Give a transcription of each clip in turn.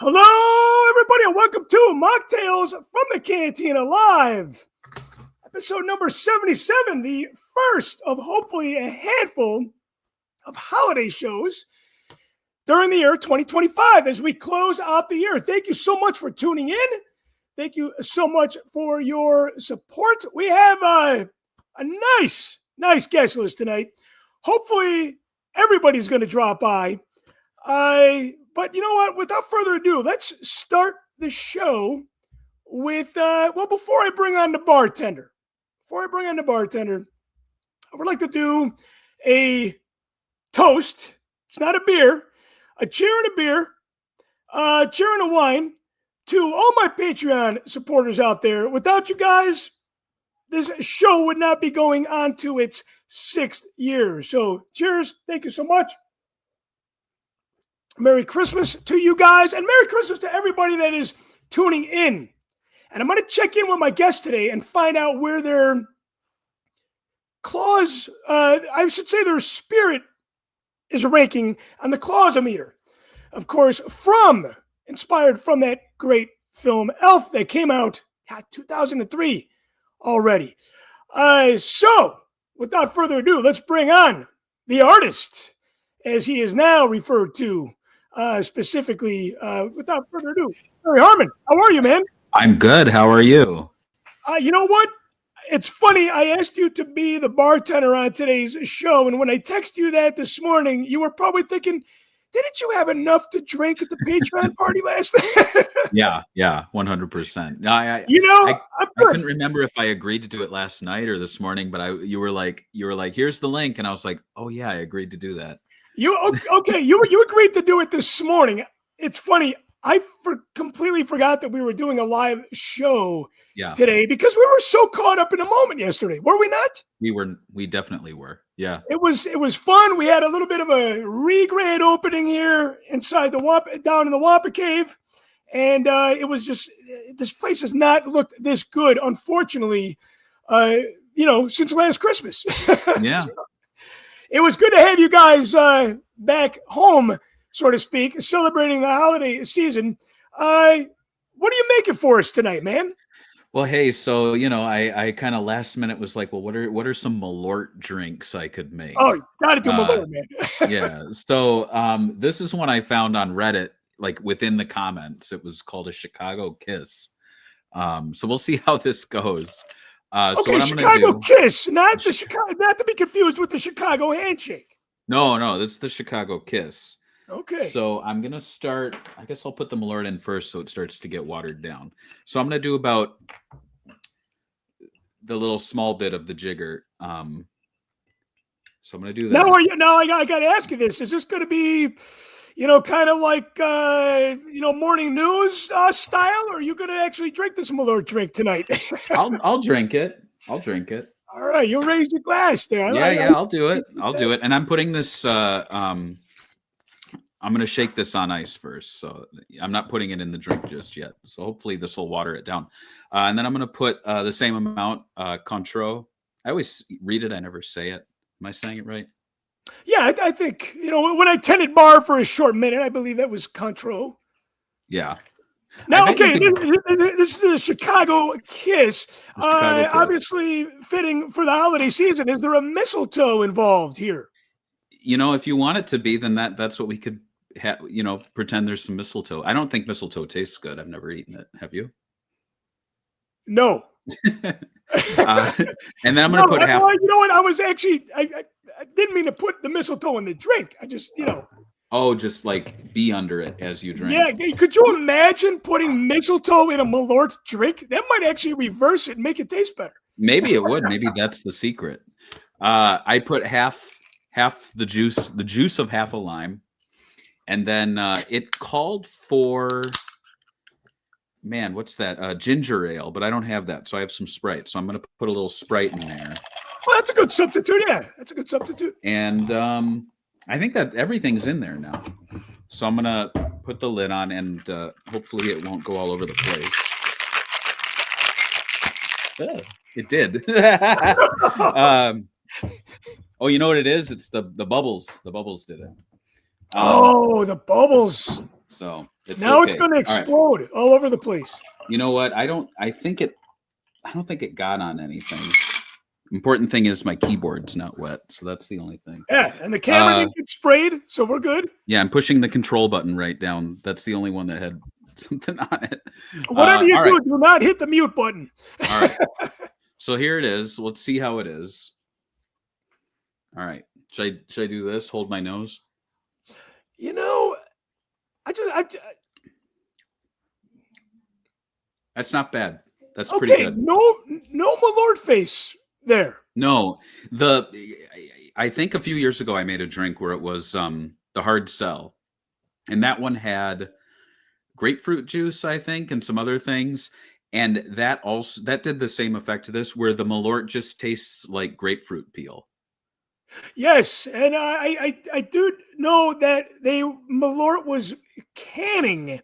Hello, everybody, and welcome to Machtails from the Cantina Live. Episode number 77, the first of hopefully a handful of holiday shows during the year 2025 as we close out the year. Thank you so much for tuning in. Thank you so much for your support. We have a nice guest list tonight. Hopefully, everybody's going to drop by. But you know what? Without further ado, let's start the show with, before I bring on the bartender, I would like to do a toast. It's not a beer, a cheer and a beer, cheer and a wine to all my Patreon supporters out there. Without you guys, this show would not be going on to its 6th year. So cheers. Thank you so much. Merry Christmas to you guys, and Merry Christmas to everybody that is tuning in. And I'm going to check in with my guests today and find out where their claws, their spirit is ranking on the clausometer. Of course, inspired from that great film Elf that came out 2003 already. So, without further ado, let's bring on the artist, as he is now referred to. Specifically, without further ado, Barry Harmon, how are you, man? I'm good. How are you? You know what? It's funny. I asked you to be the bartender on today's show, and when I texted you that this morning, you were probably thinking, didn't you have enough to drink at the Patreon party last night? Yeah, 100%. No, I couldn't remember if I agreed to do it last night or this morning, but you were like, here's the link, and I was like, oh yeah, I agreed to do that. You agreed to do it this morning. It's funny. I completely forgot that we were doing a live show today because we were so caught up in the moment yesterday. Were we not? We definitely were. Yeah. It was fun. We had a little bit of a grand opening here inside down in the Wampa Cave. And it was just, this place has not looked this good, unfortunately, since last Christmas. Yeah. It was good to have you guys back home, so to speak, celebrating the holiday season. What are you making for us tonight, man? Well, hey, so I kind of last minute was like, well, what are some Malort drinks I could make? Oh, gotta do Malort, man. Yeah. So this is one I found on Reddit, like within the comments. It was called a Chicago Kiss. So we'll see how this goes. Okay, so what Chicago Kiss, not to be confused with the Chicago Handshake. No, that's the Chicago Kiss. Okay. So I'm gonna start. I guess I'll put the Malort in first, so it starts to get watered down. So I'm gonna do about the little small bit of the jigger. So I'm gonna do that. Now I got to ask you this: is this going to be, kind of like morning news style, or are you going to actually drink this Malort drink tonight? I'll drink it. I'll drink it. All right, you'll raise your glass there. I'll do it. And I'm putting this. I'm going to shake this on ice first, so I'm not putting it in the drink just yet. So hopefully this will water it down. And then I'm going to put the same amount, Cointreau. I always read it. I never say it. Am I saying it right? Yeah, I think, when I tended bar for a short minute, I believe that was Cointreau. Yeah. Now, okay, this is a Chicago Kiss. Obviously fitting for the holiday season. Is there a mistletoe involved here? If you want it to be, then that's what we could pretend there's some mistletoe. I don't think mistletoe tastes good. I've never eaten it. Have you? No. And then I'm going to put half. Well, you know what? I didn't mean to put the mistletoe in the drink. I just, Oh, just like be under it as you drink. Yeah. Could you imagine putting mistletoe in a Malort drink? That might actually reverse it and make it taste better. Maybe it would. Maybe that's the secret. I put half the juice of half a lime. And then it called for, man, what's that? Ginger ale, but I don't have that. So I have some Sprite. So I'm going to put a little Sprite in there. Well, that's a good substitute. Yeah, that's a good substitute. And I think that everything's in there now. So I'm going to put the lid on, and hopefully it won't go all over the place. It did. Oh, you know what it is? It's the bubbles. The bubbles did it. The bubbles. So it's now okay. it's going to All right. explode all over the place. You know what? I don't think it got on anything. Important thing is my keyboard's not wet, so that's the only thing. Yeah, and the camera didn't get sprayed, so we're good. Yeah, I'm pushing the control button right down. That's the only one that had something on it. Whatever you all do, right. do not hit the mute button. All right. So here it is. Let's see how it is. All right. Should I do this? Hold my nose? You know, That's not bad. That's okay, pretty good. No Malort face there. No, I think a few years ago I made a drink where it was the hard sell, and that one had grapefruit juice, I think, and some other things, and that did the same effect to this, where the Malort just tastes like grapefruit peel. Yes, and I do know that Malort was canning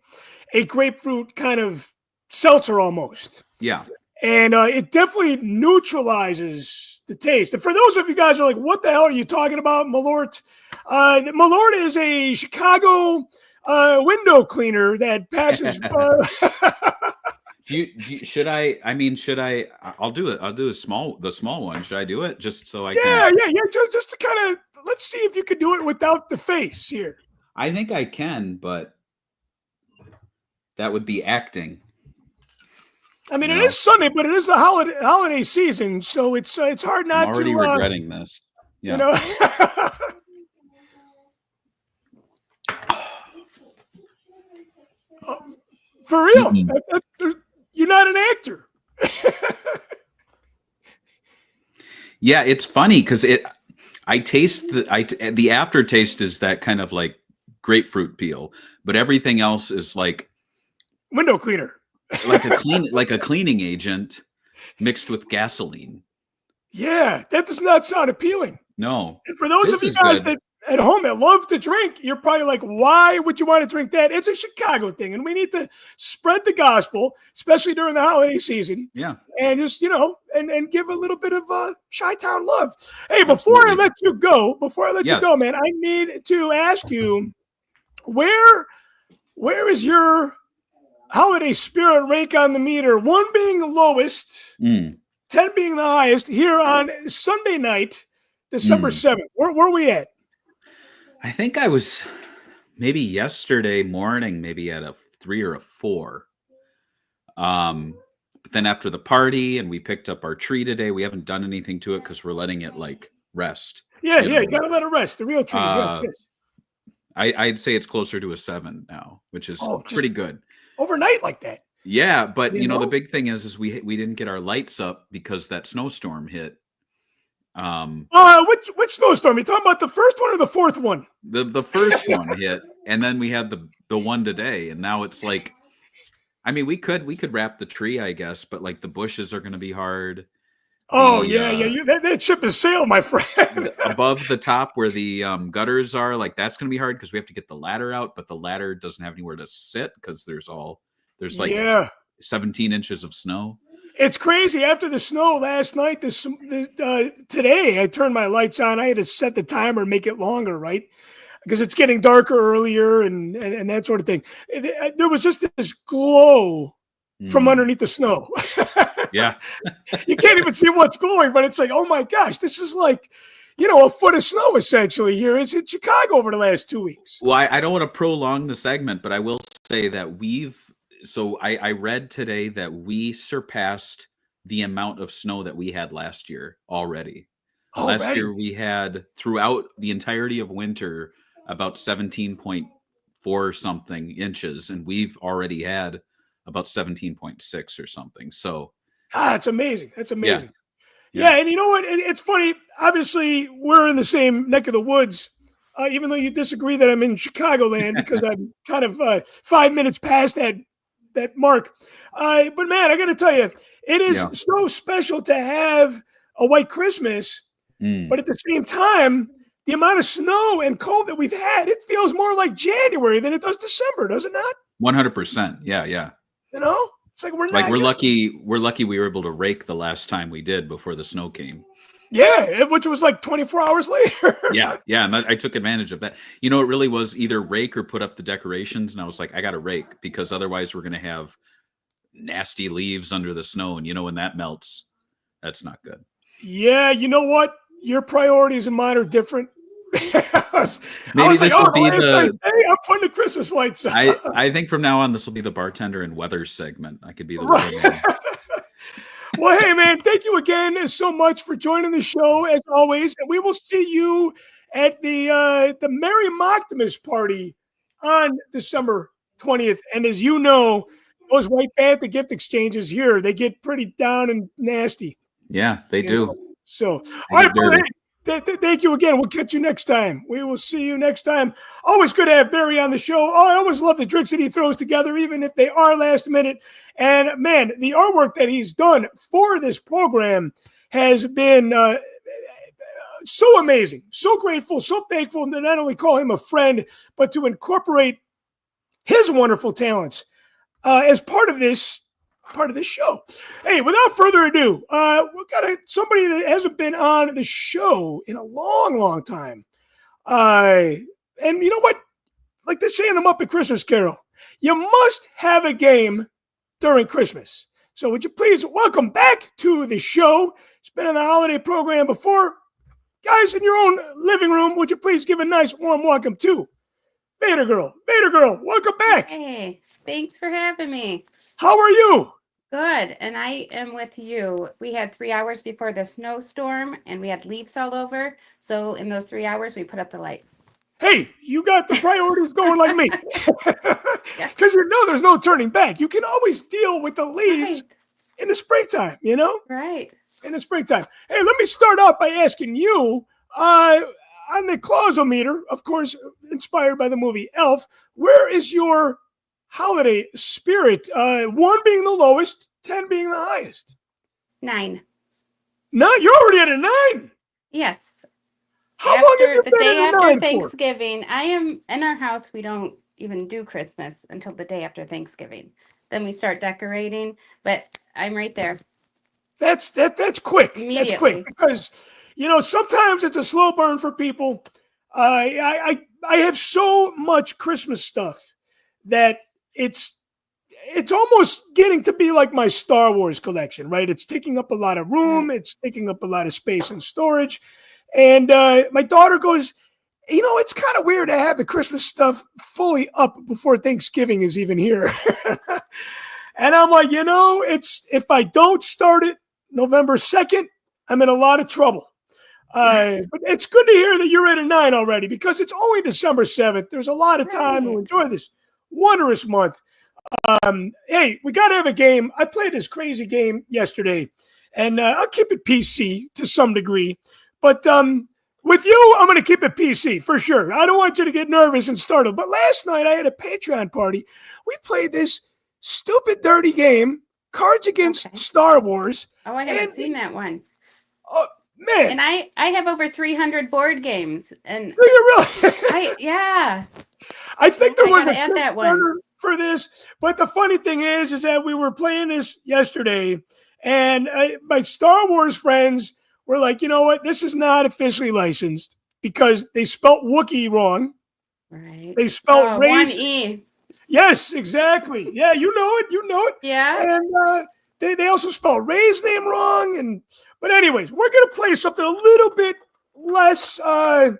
a grapefruit kind of seltzer almost. Yeah. And it definitely neutralizes the taste. And for those of you guys who are like, what the hell are you talking about, Malort? Malort is a Chicago window cleaner that passes. Should I? I mean, should I? I'll do it. I'll do the small one. Should I do it just so I yeah, can? Yeah. Just to kind of let's see if you can do it without the face here. I think I can, but that would be acting. I mean, It is Sunday, but it is the holiday season, so it's hard not to. I'm already regretting this. Yeah. You know. For real, you're not an actor. Yeah, it's funny because I taste the aftertaste is that kind of like grapefruit peel, but everything else is like window cleaner. like a cleaning agent mixed with gasoline. Yeah, that does not sound appealing. No. And for those of you guys that at home that love to drink, you're probably like, why would you want to drink that? It's a Chicago thing, and we need to spread the gospel, especially during the holiday season. Yeah. And just, and give a little bit of Chi-Town love. Hey, before I let you go, man, I need to ask you, where is your holiday spirit rank on the meter? 1 being the lowest, 10 being the highest, here on Sunday night, December 7th. Where are we at? I think I was maybe yesterday morning, maybe at a 3 or a 4. But then after the party and we picked up our tree today, we haven't done anything to it because we're letting it like rest. Yeah, you gotta let it rest. The real trees, yes. I'd say it's closer to a 7 now, which is pretty good. Overnight like that. Yeah, but the big thing is we didn't get our lights up because that snowstorm hit. Which snowstorm? You talking about the first one or the fourth one? The first one hit, and then we had the one today, and now it's like, I mean, we could wrap the tree, I guess, but like the bushes are going to be hard. Oh that ship has sailed, my friend. Above the top where the gutters are, like that's going to be hard because we have to get the ladder out, but the ladder doesn't have anywhere to sit because there's 17 inches of snow. It's crazy. After the snow last night, today I turned my lights on. I had to set the timer, make it longer, right? Because it's getting darker earlier and that sort of thing. There was just this glow from underneath the snow. Yeah. You can't even see what's glowing, but it's like, oh my gosh, this is like, a foot of snow essentially here. It's in Chicago over the last 2 weeks. Well, I don't want to prolong the segment, but I will say that I read today that we surpassed the amount of snow that we had last year already. Last year we had, throughout the entirety of winter, about 17.4 something inches, and we've already had about 17.6 or something. So it's amazing. That's amazing. Yeah, and you know what? It's funny. Obviously, we're in the same neck of the woods. Even though you disagree that I'm in Chicagoland because I'm kind of 5 minutes past that mark. But man, I got to tell you, it is so special to have a white Christmas. But at the same time, the amount of snow and cold that we've had, it feels more like January than it does December, does it not? 100%. Yeah. It's like we're lucky. We're lucky we were able to rake the last time we did before the snow came. Yeah, which was like 24 hours later. Yeah, and I took advantage of that. It really was either rake or put up the decorations, and I was like, I got to rake because otherwise we're going to have nasty leaves under the snow, and when that melts, that's not good. Yeah, you know what? Your priorities and mine are different. Maybe this will be I'm putting the Christmas lights up. I think from now on this will be the bartender and weather segment. I could be the right. Well, hey man, thank you again so much for joining the show as always, and we will see you at the Merry Machtails party on December 20th. And as you know, those White Bantha gift exchanges here, they get pretty down and nasty. Yeah, they do. So, all right, thank you again. We'll catch you next time. We will see you next time. Always good to have Barry on the show. I always love the drinks that he throws together, even if they are last minute. And man, the artwork that he's done for this program has been so amazing, so grateful, so thankful to not only call him a friend, but to incorporate his wonderful talents as part of this show. Hey, without further ado, we've got somebody that hasn't been on the show in a long, long time. And you know what? Like they say in the Muppet Christmas Carol, you must have a game during Christmas. So would you please welcome back to the show? It's been on the holiday program before. Guys, in your own living room, would you please give a nice warm welcome to Vader Girl. Vader Girl, welcome back. Hey, thanks for having me. How are you? Good, and I am with you. We had 3 hours before the snowstorm, and we had leaves all over. So in those 3 hours, we put up the light. Hey, you got the priorities going like me. Because there's no turning back. You can always deal with the leaves in the springtime, Right. In the springtime. Hey, let me start out by asking you, on the Clausometer, of course, inspired by the movie Elf, where is your holiday spirit? 1 being the lowest, 10 being the highest. 9. No, you're already at a 9. Yes. How long have you the been day at a after 9 Thanksgiving? I am in our house. We don't even do Christmas until the day after Thanksgiving. Then we start decorating. But I'm right there. That's quick. That's quick because sometimes it's a slow burn for people. I have so much Christmas stuff that it's almost getting to be like my Star Wars collection, right? It's taking up a lot of room. It's taking up a lot of space and storage. And my daughter goes, it's kind of weird to have the Christmas stuff fully up before Thanksgiving is even here. And I'm like, it's if I don't start it November 2nd, I'm in a lot of trouble. But it's good to hear that you're at a 9 already because it's only December 7th. There's a lot of time to enjoy this wondrous month. Hey, we got to have a game. I played this crazy game yesterday, and I'll keep it PC to some degree. But with you, I'm going to keep it PC for sure. I don't want you to get nervous and startled. But last night, I had a Patreon party. We played this stupid, dirty game, Cards Against Star Wars. Oh, I haven't seen that one. Oh, man. And I have over 300 board games. And do you really? Yeah. I think there was add that one for this. But the funny thing is that we were playing this yesterday, and my Star Wars friends were like, you know what? This is not officially licensed because they spelt Wookiee wrong. Right. They spelled race. 1E. Yes, exactly. Yeah, you know it. Yeah. And they also spelled Ray's name wrong. But anyways, we're gonna play something a little bit less. We're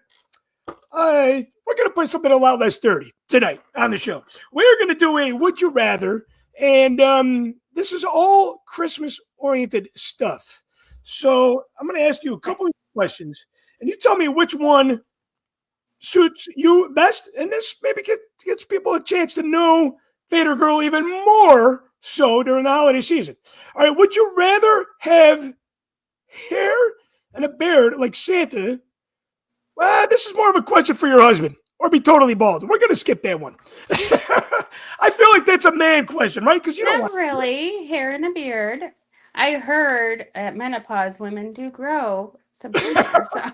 gonna play something a lot less dirty tonight on the show. We're gonna do a Would You Rather, and this is all Christmas oriented stuff. So I'm gonna ask you a couple of questions, and you tell me which one suits you best, and this maybe gets people a chance to know Vader Girl even more so during the holiday season. All right, would you rather have hair and a beard like Santa? Well, this is more of a question for your husband, or be totally bald. We're going to skip that one. I feel like that's a man question, right? Because you don't Not really. Hair and a beard. I heard at menopause women do grow some hair. So.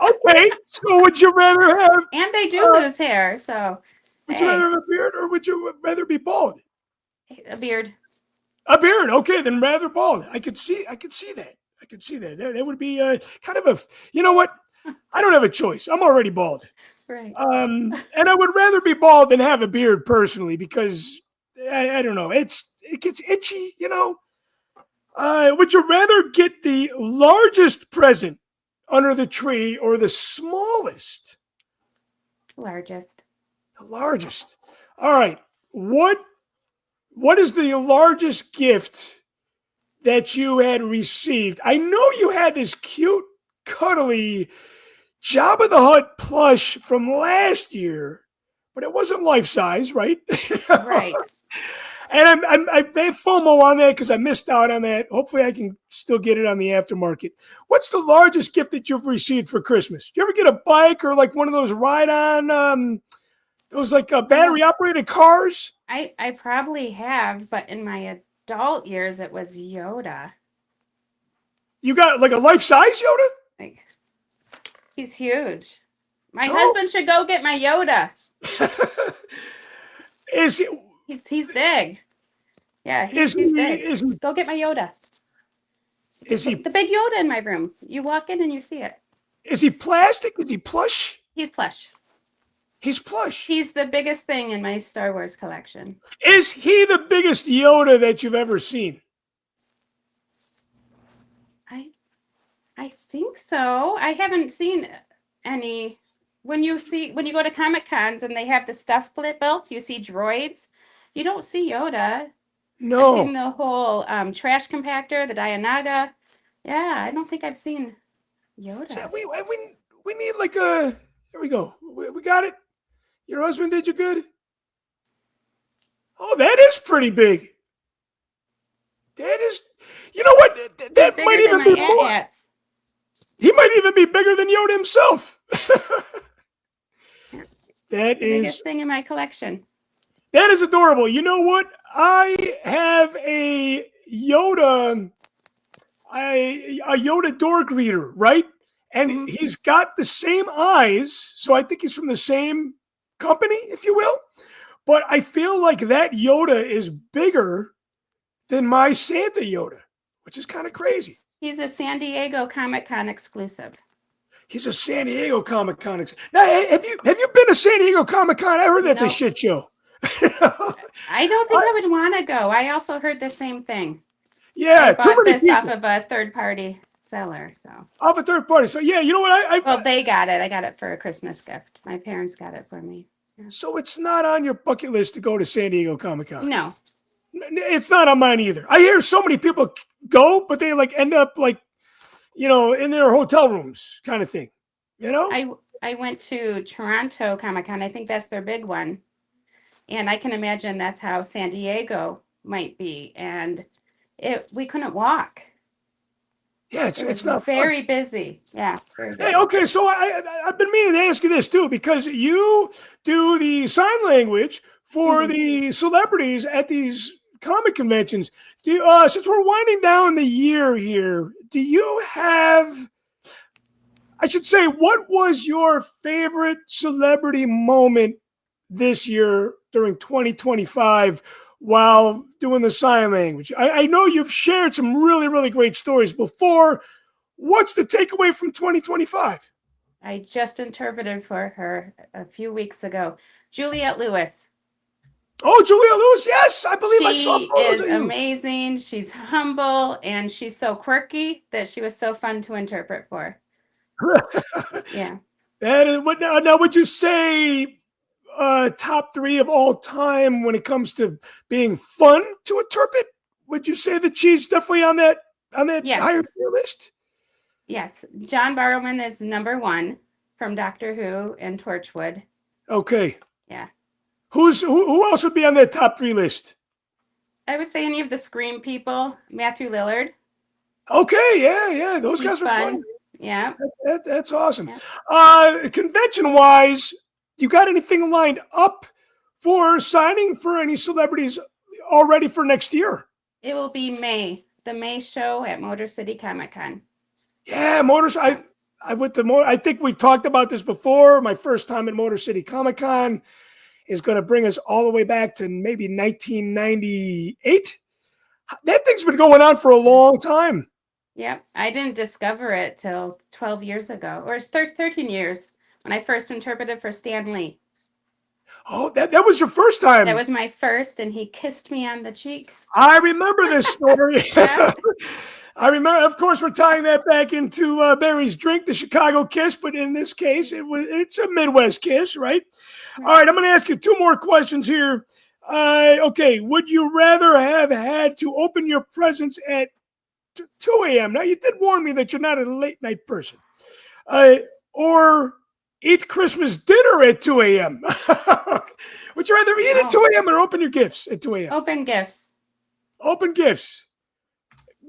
Okay, so would you rather have... And they do lose hair, so... Would you rather have a beard, or would you rather be bald? A beard. A beard, okay, then rather bald. I could see that. could see that. That would be kind of a. You know what? I don't have a choice. I'm already bald. Right. And I would rather be bald than have a beard personally because I don't know. It gets itchy. Would you rather get the largest present under the tree or the smallest? Largest. The largest. All right. What is the largest gift that you had received? I know you had this cute, cuddly Jabba the Hutt plush from last year, but it wasn't life size, right? Right. And I have FOMO on that because I missed out on that. Hopefully, I can still get it on the aftermarket. What's the largest gift that you've received for Christmas? You ever get a bike or like one of those ride-on, those like battery-operated cars? I probably have, but in my adult years, it was Yoda. You got like a life-size Yoda? Like, he's huge. My No. husband should go get my Yoda. Is he? He's big. Yeah, Is he's he- big. is he- Go get my Yoda. Is he? The big Yoda in my room. You walk in and you see it. Is he plastic? Is he plush? He's plush. He's plush. He's the biggest thing in my Star Wars collection. Is he the biggest Yoda that you've ever seen? I think so. I haven't seen any. When you go to Comic Cons and they have the stuff built, you see droids. You don't see Yoda. No. I've seen the whole trash compactor, the Dianaga. Yeah, I don't think I've seen Yoda. So we need like a. Here we go. We got it. Your husband did you good. Oh, that is pretty big. That is. You know what? He's That bigger might than even my be more. AT-ATs. He might even be bigger than Yoda himself. That The is. biggest thing in my collection. That is adorable. You know what? I have a Yoda door greeter, right? And Mhm. he's got the same eyes, so I think he's from the same company, if you will. But I feel like that Yoda is bigger than my Santa Yoda, which is kind of crazy. He's a San Diego Comic-Con exclusive. He's a San Diego Comic Con. Now, have you been to San Diego Comic Con? I heard that's a No. shit show. I don't think I would want to go. I also heard the same thing. Yeah, I too bought many this people. off of a third-party seller. So, Off a third party. So yeah, you know what? well, they got it. I got it for a Christmas gift. My parents got it for me. So it's not on your bucket list to go to San Diego Comic Con. No, It's not on mine either. I hear so many people go, but they like end up like, in their hotel rooms kind of thing. I went to Toronto Comic-Con. I think that's their big one. And I can imagine that's how San Diego might be. And we couldn't walk. Yeah, It was it's not very busy. Yeah, very busy. Hey, okay, so I've been meaning to ask you this too, because you do the sign language for the celebrities at these comic conventions. Do you, since we're winding down the year here, do you have? I should say, what was your favorite celebrity moment this year during 2025 while doing the sign language? I know you've shared some really, really great stories before. What's the takeaway from 2025? I just interpreted for her a few weeks ago. Juliette Lewis. Oh, Julia Lewis. Yes, I believe I saw She photos is of you. amazing. She's humble and she's so quirky that she was so fun to interpret for. Yeah. That is what now would you say top 3 of all time when it comes to being fun to interpret? Would you say that she's definitely on that Yes. higher tier list? Yes. John Barrowman is number 1 from Doctor Who and Torchwood. Okay. Yeah. Who else would be on that top 3 list? I would say any of the Scream people. Matthew Lillard. Okay, yeah, those He's guys are fun. Yeah. That's awesome. Yeah. Convention-wise, you got anything lined up for signing for any celebrities already for next year? It will be May. The May show at Motor City Comic Con. Yeah, I went to I think we've talked about this before. My first time at Motor City Comic Con is going to bring us all the way back to maybe 1998. That thing's been going on for a long time. Yep. I didn't discover it till 12 years ago, or it's 13 years when I first interpreted for Stan Lee. Oh, that was your first That time. was my first, and he kissed me on the cheek. I remember this story. Yeah. I remember, of course, we're tying that back into Barry's drink, the Chicago kiss, but in this case, it's a Midwest kiss, right? All right, I'm going to ask you two more questions here. Okay, would you rather have had to open your presents at 2 a.m.? Now, you did warn me that you're not a late night person. Or eat Christmas dinner at 2 a.m.? Would you rather eat at 2 a.m. or open your gifts at 2 a.m.? Open gifts. Open gifts.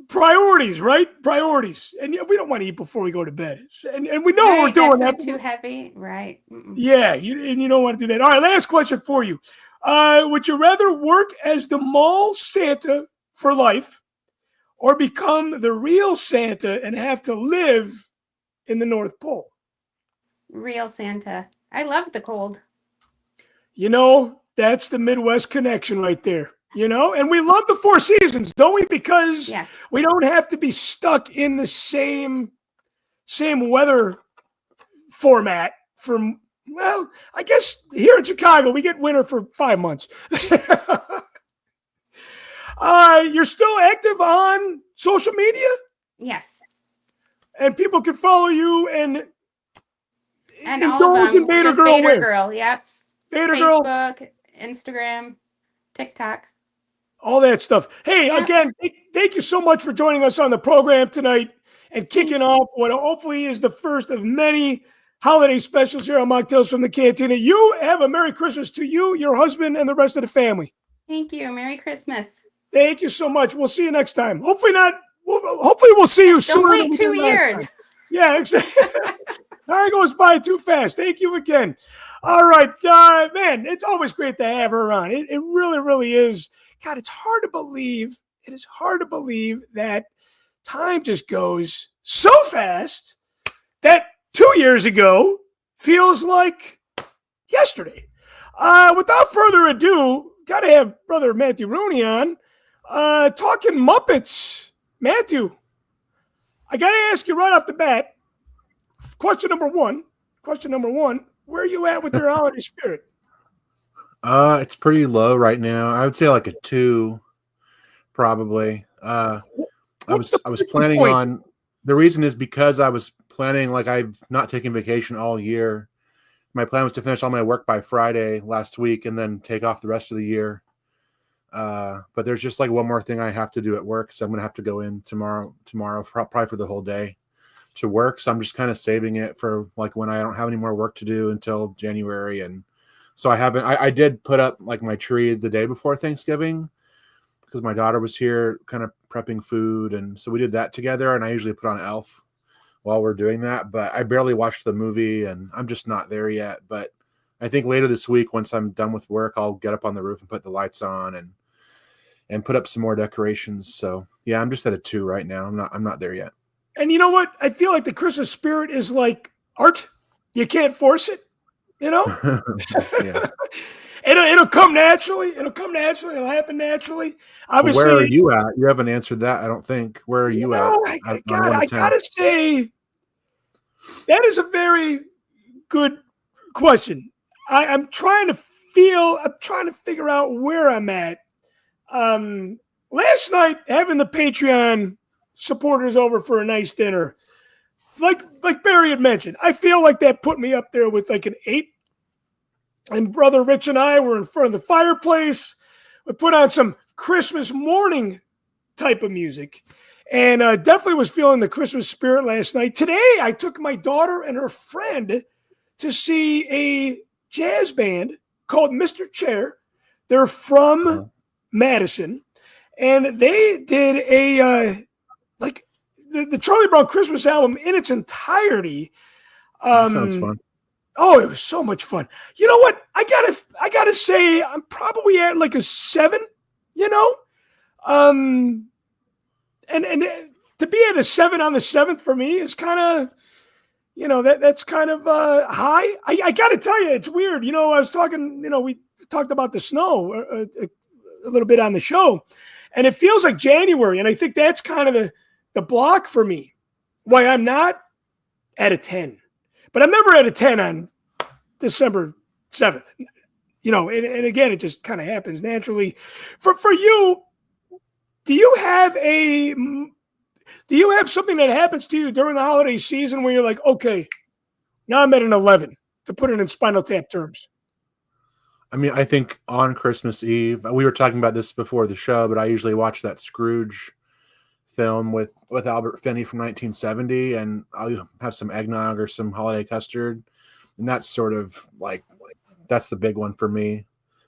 Priorities, right? Priorities. And we don't want to eat before we go to bed. And we know we're doing that. Too heavy, right? Mm-mm. Yeah, you don't want to do that. All right, last question for you. Would you rather work as the mall Santa for life or become the real Santa and have to live in the North Pole? Real Santa. I love the cold. That's the Midwest connection right there. And we love the four seasons, don't we? Because we don't have to be stuck in the same weather format I guess here in Chicago, we get winter for 5 months. You're still active on social media? Yes. And people can follow you and all of them. Vader just Girl Vader where? Girl, yep. Vader Girl. Facebook, Instagram, TikTok. All that stuff. Hey, again, thank you so much for joining us on the program tonight and kicking off what hopefully is the first of many holiday specials here on Machtails from the Cantina. You have a Merry Christmas to you, your husband, and the rest of the family. Thank you. Merry Christmas. Thank you so much. We'll see you next time. Hopefully we'll see you soon. Don't wait 2 years. Yeah, exactly. Time goes by too fast. Thank you again. All right, man, it's always great to have her on. It really, really is. God, it's hard to believe. It is hard to believe that time just goes so fast that 2 years ago feels like yesterday. Without further ado, got to have Brother Matthew Rooney on. Talking Muppets. Matthew, I got to ask you right off the bat, question number one, where are you at with your holiday spirit? It's pretty low right now. I would say like a 2, probably. I was planning on, the reason is because I was planning, like I've not taken vacation all year. My plan was to finish all my work by Friday last week and then take off the rest of the year. But there's just like one more thing I have to do at work. So I'm going to have to go in tomorrow, probably for the whole day to work. So I'm just kind of saving it for like when I don't have any more work to do until January. And so I did put up like my tree the day before Thanksgiving because my daughter was here kind of prepping food. And so we did that together. And I usually put on Elf while we're doing that, but I barely watched the movie and I'm just not there yet. But I think later this week, once I'm done with work, I'll get up on the roof and put the lights on and put up some more decorations. So yeah, I'm just at a 2 right now. I'm not there yet. And you know what? I feel like the Christmas spirit is like art. You can't force it, Yeah. It'll come naturally. It'll happen naturally. Obviously, where are you at? You haven't answered that, I don't think. Where are you at? I gotta say, that is a very good question. I'm trying to figure out where I'm at. Last night, having the Patreon supporters over for a nice dinner, like Barry had mentioned, I feel like that put me up there with like an 8. And Brother Rich and I were in front of the fireplace. We put on some Christmas morning type of music and definitely was feeling the Christmas spirit last night. Today, I took my daughter and her friend to see a jazz band called Mr. Chair. They're from Madison, and they did a the Charlie Brown Christmas album in its entirety. Sounds fun. Oh, it was so much fun. You know what? I gotta say, I'm probably at like a 7. And to be at a 7 on the 7th for me is kind of, that's kind of high. I got to tell you, it's weird. I was talking, we talked about the snow a little bit on the show, and it feels like January. And I think that's kind of the block for me. Why I'm not at a 10. But I'm never at a 10 on December 7th. You know, and again, it just kind of happens naturally. For you, do you have something that happens to you during the holiday season where you're like, okay, now I'm at an 11, to put it in Spinal Tap terms? I mean, I think on Christmas Eve, we were talking about this before the show, but I usually watch that Scrooge film with Albert Finney from 1970, and I'll have some eggnog or some holiday custard, and that's sort of like that's the big one for me.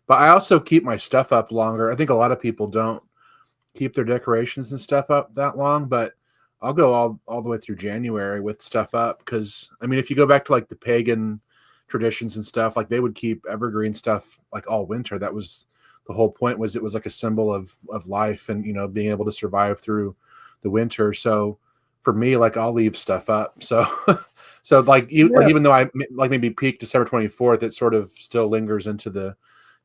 But I also keep my stuff up longer. I think a lot of people don't keep their decorations and stuff up that long, but I'll go all the way through January with stuff up, because I mean, if you go back to like the pagan traditions and stuff, like they would keep evergreen stuff like all winter. That was the whole point, was it was like a symbol of life and, you know, being able to survive through the winter. So for me, like I'll leave stuff up. So like even though I like maybe peak December 24th, it sort of still lingers into the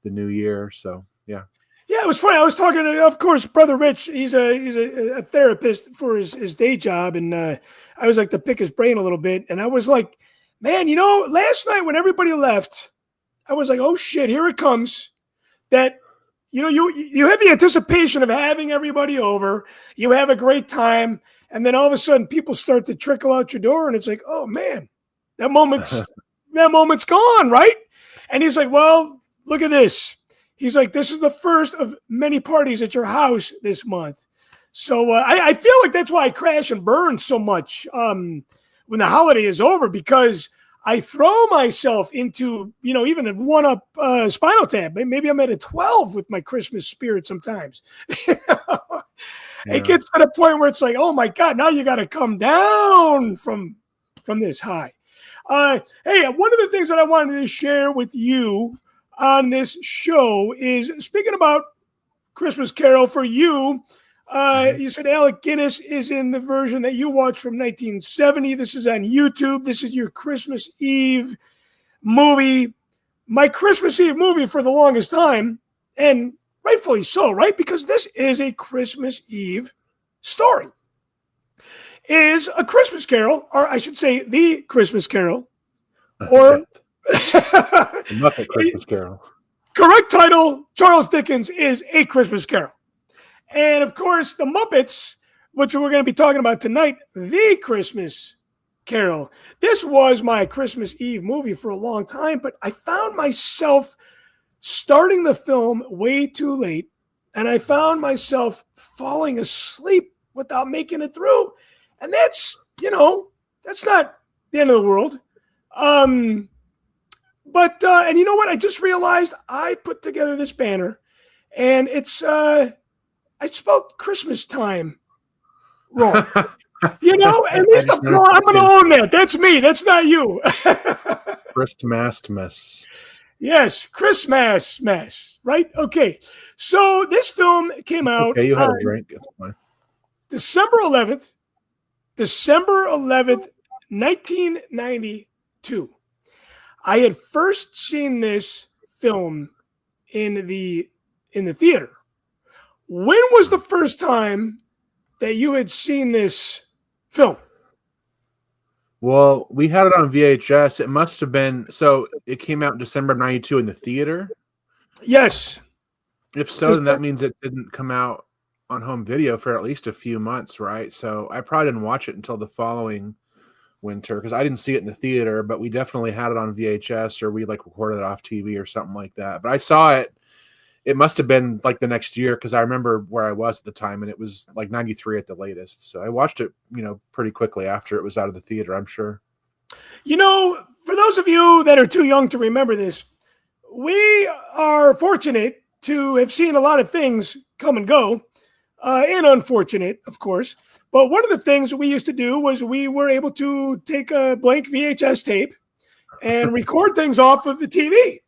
new year. So yeah. Yeah, it was funny. I was talking to, of course, Brother Rich. He's a therapist for his day job, and I was like to pick his brain a little bit, and I was like, man, you know, last night when everybody left, I was like, oh shit, here it comes. That, you know, you have the anticipation of having everybody over, you have a great time, and then all of a sudden people start to trickle out your door, and it's like, oh man, that moment's gone, right? And he's like, well, look at this. He's like, this is the first of many parties at your house this month. So I feel like that's why I crash and burn so much when the holiday is over, because I throw myself into, you know, even a one-up Spinal Tap. Maybe I'm at a 12 with my Christmas spirit sometimes. It gets to the point where it's like, oh my God, now you got to come down from this high. Hey, one of the things that I wanted to share with you on this show is, speaking about Christmas Carol, for you, you said Alec Guinness is in the version that you watched from 1970. This is on YouTube. This is your Christmas Eve movie. My Christmas Eve movie for the longest time, and rightfully so, right? Because this is a Christmas Eve story. Is A Christmas Carol, or I should say The Christmas Carol, or Muppet Christmas Carol. Correct title, Charles Dickens' is A Christmas Carol. And of course, the Muppets, which we're going to be talking about tonight, The Christmas Carol. This was my Christmas Eve movie for a long time, but I found myself starting the film way too late, and I found myself falling asleep without making it through. And that's, you know, that's not the end of the world. But and you know what? I just realized I put together this banner, and it's I spelled Christmas time wrong. You know, at least I'm going to own that. That's me. That's not you. Christmas. Yes, Christmas mess. Right? Okay. So this film came out. Okay, you had a drink. That's fine. December 11th, 1992. I had first seen this film in the theater. When was the first time that you had seen this film? Well, we had it on VHS. It must have been, so it came out in December of 92 in the theater? Yes. If so, then that means it didn't come out on home video for at least a few months, right? So I probably didn't watch it until the following winter, because I didn't see it in the theater, but we definitely had it on VHS, or we like recorded it off TV or something like that. But I saw it. It must have been like the next year, because I remember where I was at the time, and it was like 93 at the latest. So I watched it, you know, pretty quickly after it was out of the theater, I'm sure. You know, for those of you that are too young to remember this, we are fortunate to have seen a lot of things come and go, and unfortunate, of course. But one of the things we used to do was we were able to take a blank VHS tape and record things off of the TV.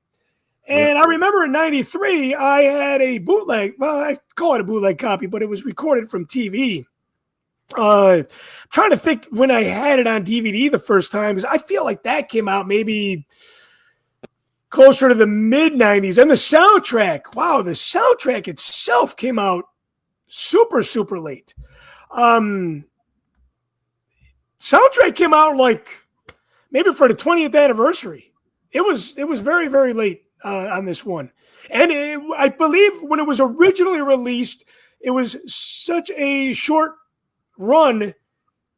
And I remember in 93, I had a bootleg, well, I call it a bootleg copy, but it was recorded from TV. Trying to think when I had it on DVD the first time, because I feel like that came out maybe closer to the mid-90s. And the soundtrack, wow, the soundtrack itself came out super, super late. soundtrack came out like maybe for the 20th anniversary. It was very, very late on this one. And I believe when it was originally released, it was such a short run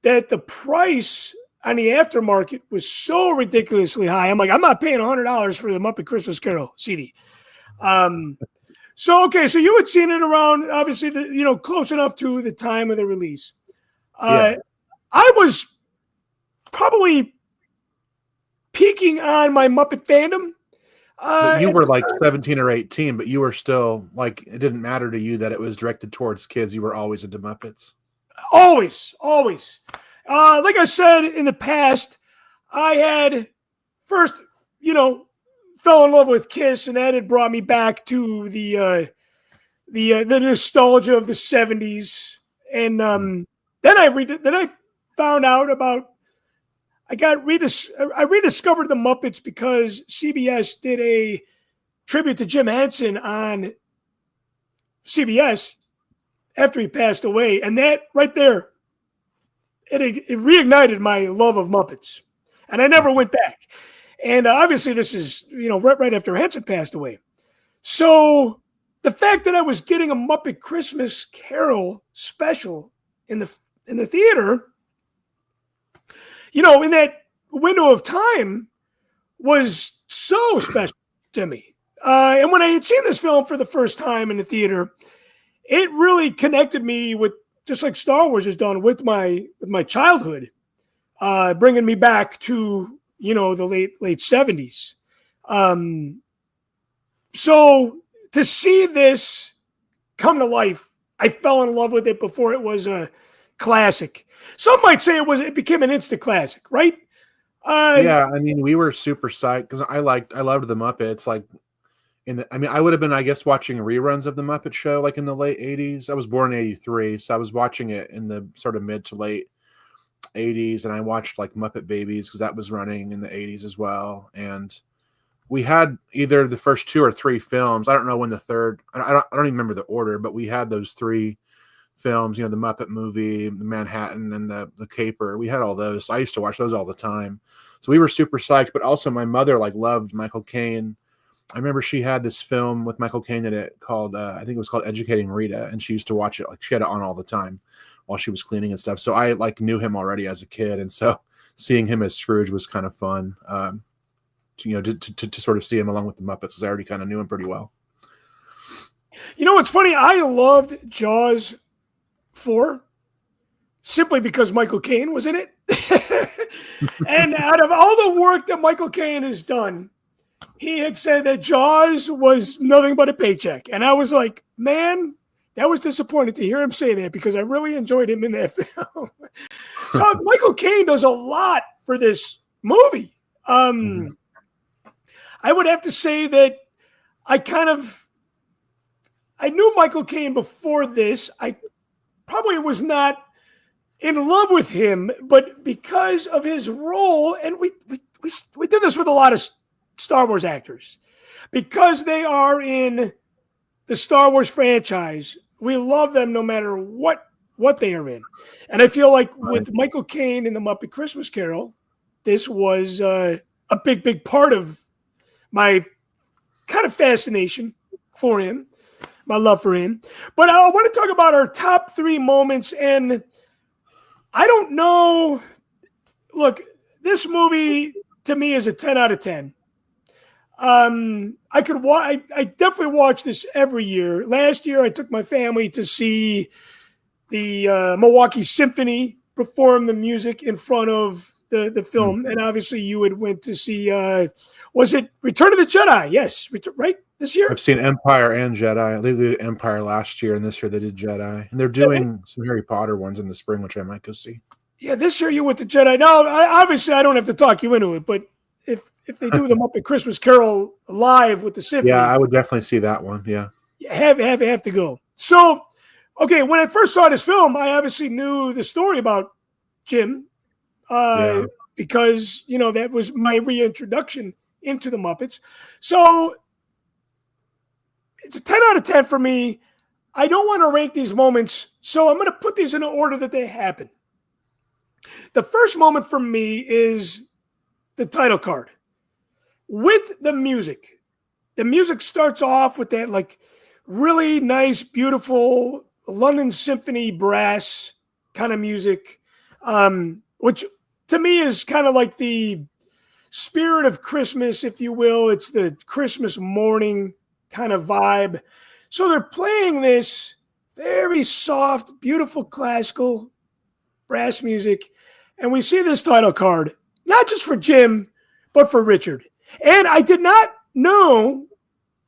that the price on the aftermarket was so ridiculously high. I'm like, I'm not paying $100 for the Muppet Christmas Carol CD. So you had seen it around, obviously, close enough to the time of the release. I was probably peaking on my Muppet fandom. But you were like 17 or 18, but you were still like, it didn't matter to you that it was directed towards kids. You were always into Muppets. Always. Like I said in the past, I had first, fell in love with Kiss, and that had brought me back to the nostalgia of the 70s. And then I found out about. I rediscovered the Muppets because CBS did a tribute to Jim Henson on CBS after he passed away. And that right there, it reignited my love of Muppets. And I never went back. And obviously this is, right after Henson passed away. So the fact that I was getting a Muppet Christmas Carol special in the theater, in that window of time was so special to me. And when I had seen this film for the first time in the theater, it really connected me with, just like Star Wars has done, with my childhood, bringing me back to, the late 70s. So to see this come to life, I fell in love with it before it was a classic. Some might say it became an instant classic, right? Yeah, I mean, we were super psyched because I loved the Muppets. Like, I would have been, I guess, watching reruns of the Muppet Show like in the late 80s. I was born in 83, so I was watching it in the sort of mid to late 80s, and I watched like Muppet Babies because that was running in the 80s as well. And we had either the first 2 or 3 films. I don't know when the third. I don't even remember the order, but we had those 3 films, the Muppet Movie, the Manhattan, and the Caper. We had all those. So I used to watch those all the time. So we were super psyched, but also my mother loved Michael Caine. I remember she had this film with Michael Caine in it called, I think it was called Educating Rita, and she used to watch it. Like, she had it on all the time while she was cleaning and stuff. So I knew him already as a kid. And so seeing him as Scrooge was kind of fun, to sort of see him along with the Muppets, because I already kind of knew him pretty well. It's funny. I loved Jaws 4 simply because Michael Caine was in it. And out of all the work that Michael Caine has done, he had said that Jaws was nothing but a paycheck. And I was like, man, that was disappointing to hear him say that, because I really enjoyed him in that film. So Michael Caine does a lot for this movie. I would have to say that I knew Michael Caine before this. I probably was not in love with him, but because of his role, and we did this with a lot of Star Wars actors, because they are in the Star Wars franchise, we love them no matter what they are in. And I feel like with Michael Caine in the Muppet Christmas Carol, this was a big part of my kind of fascination for him, my love for him. But I want to talk about our top 3 moments. And I don't know. Look, this movie to me is a 10 out of 10. I definitely watch this every year. Last year, I took my family to see the Milwaukee Symphony perform the music in front of the film. And obviously you had went to see, was it Return of the Jedi? Yes. Right? This year? I've seen Empire and Jedi. They did Empire last year, and this year they did Jedi. And they're doing some Harry Potter ones in the spring, which I might go see. Yeah, this year you went to Jedi. Now, obviously I don't have to talk you into it, but if they do them up at Christmas Carol live with the symphony, yeah, I would definitely see that one. Yeah, have to go. So, okay, when I first saw this film, I obviously knew the story about Jim, because that was my reintroduction into the Muppets. So it's a 10 out of 10 for me. I don't want to rank these moments, so I'm going to put these in the order that they happen. The first moment for me is the title card with the music. The music starts off with that like really nice, beautiful London Symphony brass kind of music, which to me is kind of like the spirit of Christmas, if you will. It's the Christmas morning kind of vibe. So they're playing this very soft, beautiful classical brass music. And we see this title card, not just for Jim, but for Richard. And I did not know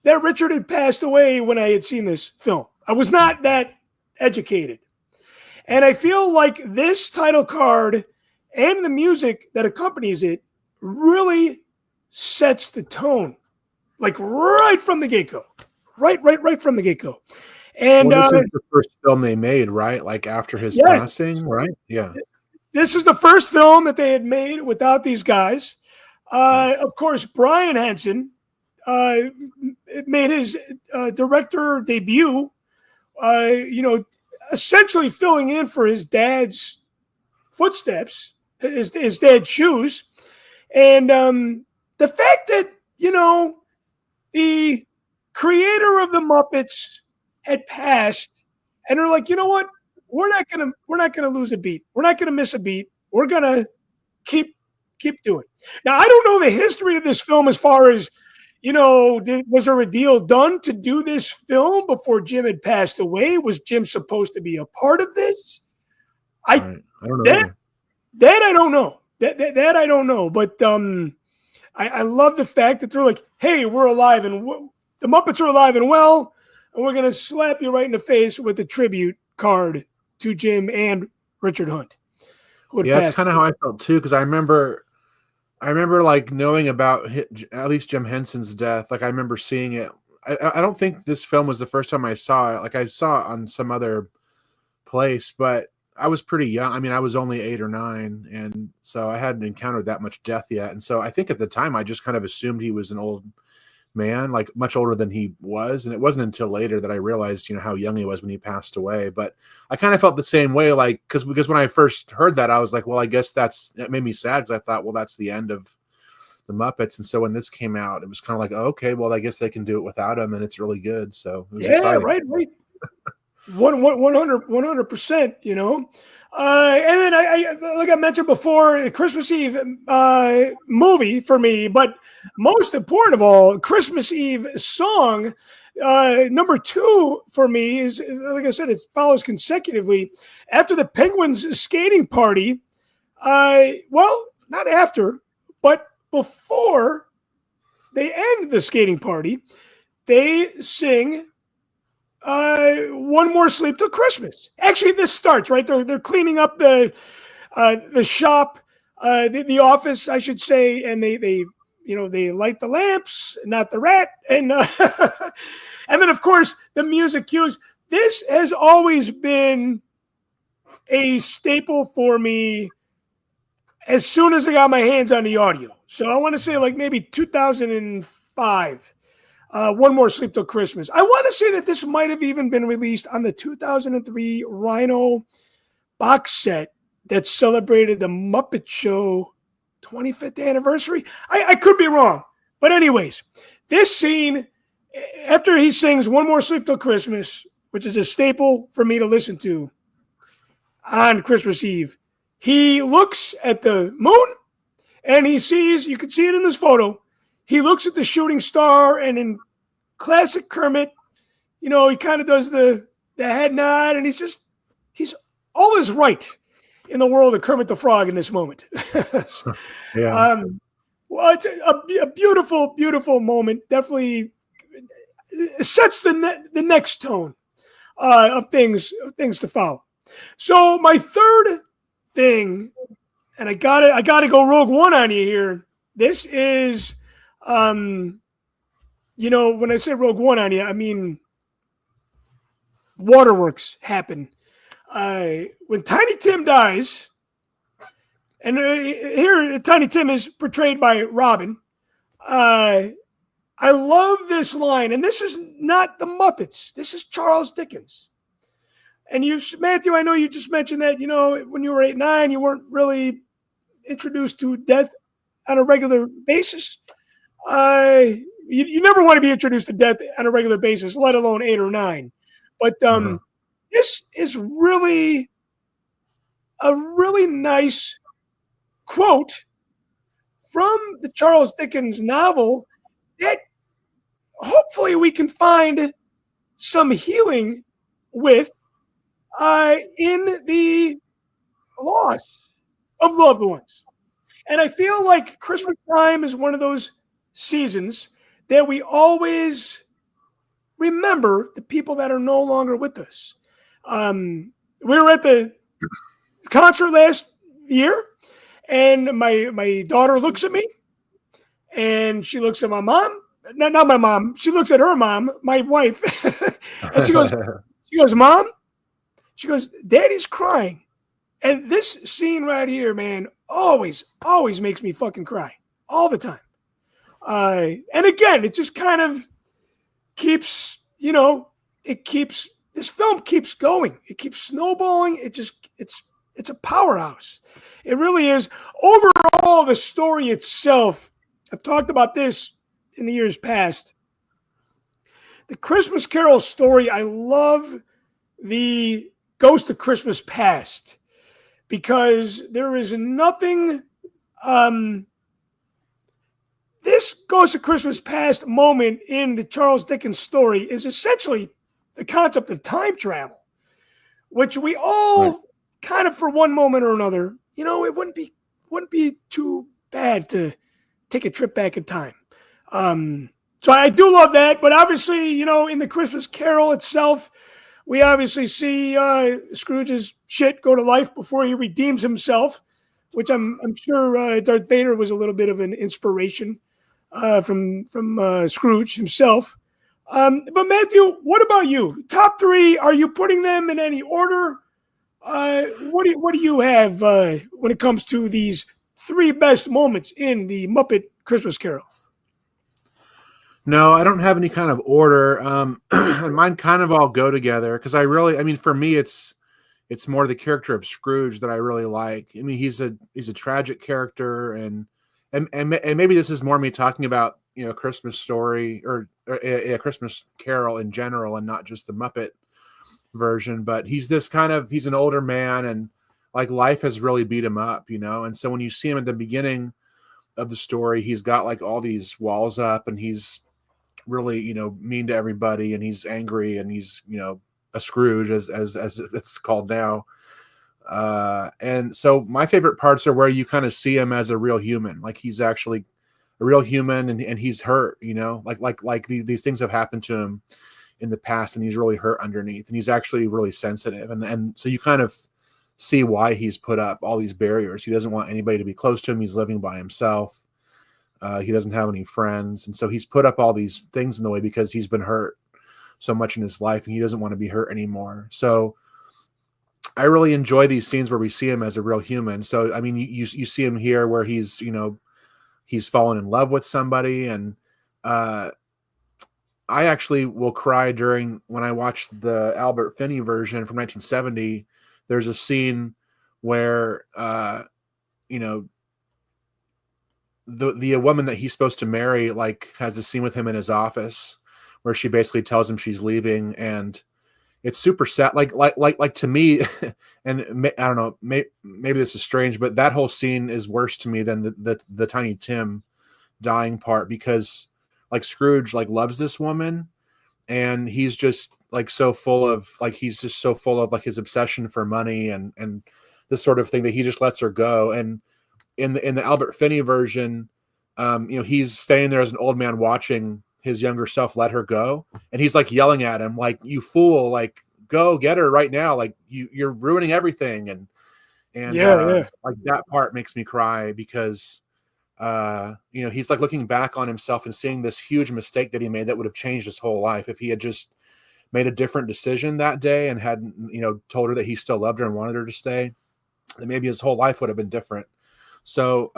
that Richard had passed away when I had seen this film. I was not that educated. And I feel like this title card and the music that accompanies it really sets the tone, like right from the get-go. Right from the get-go. And this is the first film they made, right? Like after his passing, right? Yeah. This is the first film that they had made without these guys. Of course, Brian Henson made his director debut, essentially filling in for his dad's footsteps, his dad's shoes. And the fact that, the creator of the Muppets had passed, and they're like, you know what? We're not gonna lose a beat. We're not gonna miss a beat. We're gonna keep doing. Now, I don't know the history of this film as far as, was there a deal done to do this film before Jim had passed away? Was Jim supposed to be a part of this? I don't know. That I don't know. That I don't know. But I love the fact that they're like, hey, we're alive and the Muppets are alive and well, and we're gonna slap you right in the face with a tribute card to Jim and Richard Hunt. Yeah, that's kind of how I felt too, because I remember like knowing about at least Jim Henson's death. Like I remember seeing it. I don't think this film was the first time I saw it. Like I saw it on some other place, but I was pretty young. I mean, I was only 8 or 9, and so I hadn't encountered that much death yet. And so I think at the time I just kind of assumed he was an old man, like much older than he was. And it wasn't until later that I realized, how young he was when he passed away. But I kind of felt the same way, like, because when I first heard that, I was like, well, I guess it made me sad, because I thought, well, that's the end of the Muppets. And so when this came out, it was kind of like, oh, okay, well, I guess they can do it without him, and it's really good. So it was exciting. Right. 100%, and then I like I mentioned before, a Christmas Eve movie for me, but most important of all, Christmas Eve song. Number 2 for me is, like I said, it follows consecutively after the Penguins skating party. Well, not after, but before they end the skating party, they sing One More Sleep Till Christmas. Actually, this starts right. They're cleaning up the shop, the office, I should say, and they light the lamps, not the rat, and and then of course the music cues. This has always been a staple for me as soon as I got my hands on the audio. So I want to say like maybe 2005. One More Sleep Till Christmas. I want to say that this might have even been released on the 2003 Rhino box set that celebrated the Muppet Show 25th anniversary. I could be wrong. But anyways, this scene, after he sings One More Sleep Till Christmas, which is a staple for me to listen to on Christmas Eve, he looks at the moon and he sees, you can see it in this photo, he looks at the shooting star, and in classic Kermit, he kind of does the head nod, and he's always right in the world of Kermit the Frog in this moment. Yeah. Well, a beautiful, beautiful moment. Definitely sets the next tone of things to follow. So my third thing, and I gotta go Rogue One on you here. This is, when I say Rogue One on you, I mean waterworks happen. When Tiny Tim dies, and here Tiny Tim is portrayed by Robin. I love this line, and this is not the Muppets. This is Charles Dickens. And Matthew, I know you just mentioned that, when you were 8, 9, you weren't really introduced to death on a regular basis. You never want to be introduced to death on a regular basis, let alone 8 or 9. But this is really a really nice quote from the Charles Dickens novel that hopefully we can find some healing with in the loss of loved ones. And I feel like Christmas time is one of those seasons that we always remember the people that are no longer with us. We were at the concert last year, and my daughter looks at me, and she looks at my mom. Not my mom. She looks at her mom, my wife, and she goes, "Mom," she goes, "Daddy's crying." And this scene right here, man, always makes me fucking cry all the time. And again, it just kind of keeps, this film keeps going. It keeps snowballing. It's a powerhouse. It really is. Overall, the story itself, I've talked about this in the years past. The Christmas Carol story, I love the Ghost of Christmas Past, because there is nothing. This Ghost of Christmas Past moment in the Charles Dickens story is essentially the concept of time travel, which we all kind of, for one moment or another, it wouldn't be too bad to take a trip back in time. So I do love that, but obviously, in the Christmas Carol itself, we obviously see Scrooge's shit go to life before he redeems himself, which I'm sure Darth Vader was a little bit of an inspiration from Scrooge himself. But Matthew, what about you? Top 3? Are you putting them in any order? What do you have when it comes to these 3 best moments in the Muppet Christmas Carol? No, I don't have any kind of order. And mine kind of all go together because for me, it's more the character of Scrooge that I really like. I mean, he's a tragic character, and maybe this is more me talking about Christmas Story or a Christmas Carol in general, and not just the Muppet version. But he's an older man, and like life has really beat him up, And so when you see him at the beginning of the story, he's got like all these walls up, and he's really mean to everybody, and he's angry, and he's a Scrooge as it's called now. And so my favorite parts are where you kind of see him as a real human, like he's actually a real human, and he's hurt, like these things have happened to him in the past, and he's really hurt underneath, and he's actually really sensitive, and so you kind of see why he's put up all these barriers. He doesn't want anybody to be close to him. He's living by himself. He doesn't have any friends. And so he's put up all these things in the way because he's been hurt so much in his life, and he doesn't want to be hurt anymore. So I really enjoy these scenes where we see him as a real human. So, I mean, you see him here where he's fallen in love with somebody. And I actually will cry when I watch the Albert Finney version from 1970. There's a scene where, the woman that he's supposed to marry has a scene with him in his office where she basically tells him she's leaving, and it's super sad. Like to me, and I don't know, maybe this is strange, but that whole scene is worse to me than the Tiny Tim dying part, because like Scrooge loves this woman, and he's just so full of his obsession for money and this sort of thing that he just lets her go. And in the Albert Finney version, he's standing there as an old man watching his younger self let her go, and he's yelling at him, "You fool, go get her right now, you're ruining everything." And that part makes me cry because he's looking back on himself and seeing this huge mistake that he made that would have changed his whole life if he had just made a different decision that day and hadn't told her that he still loved her and wanted her to stay. Then maybe his whole life would have been different. So,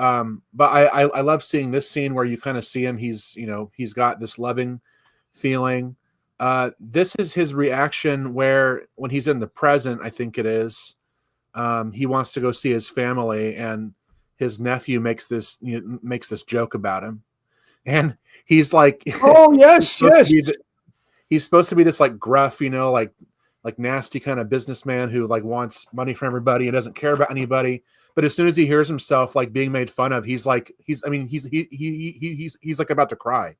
but I love seeing this scene where you kind of see him. He's got this loving feeling This is his reaction where when he's in the present, I think it is, he wants to go see his family, and his nephew makes this joke about him, and he's like, Oh yes, yes. He's supposed to be this like gruff, like nasty kind of businessman who like wants money from everybody and doesn't care about anybody. But as soon as he hears himself like being made fun of, he's like he's like about to cry.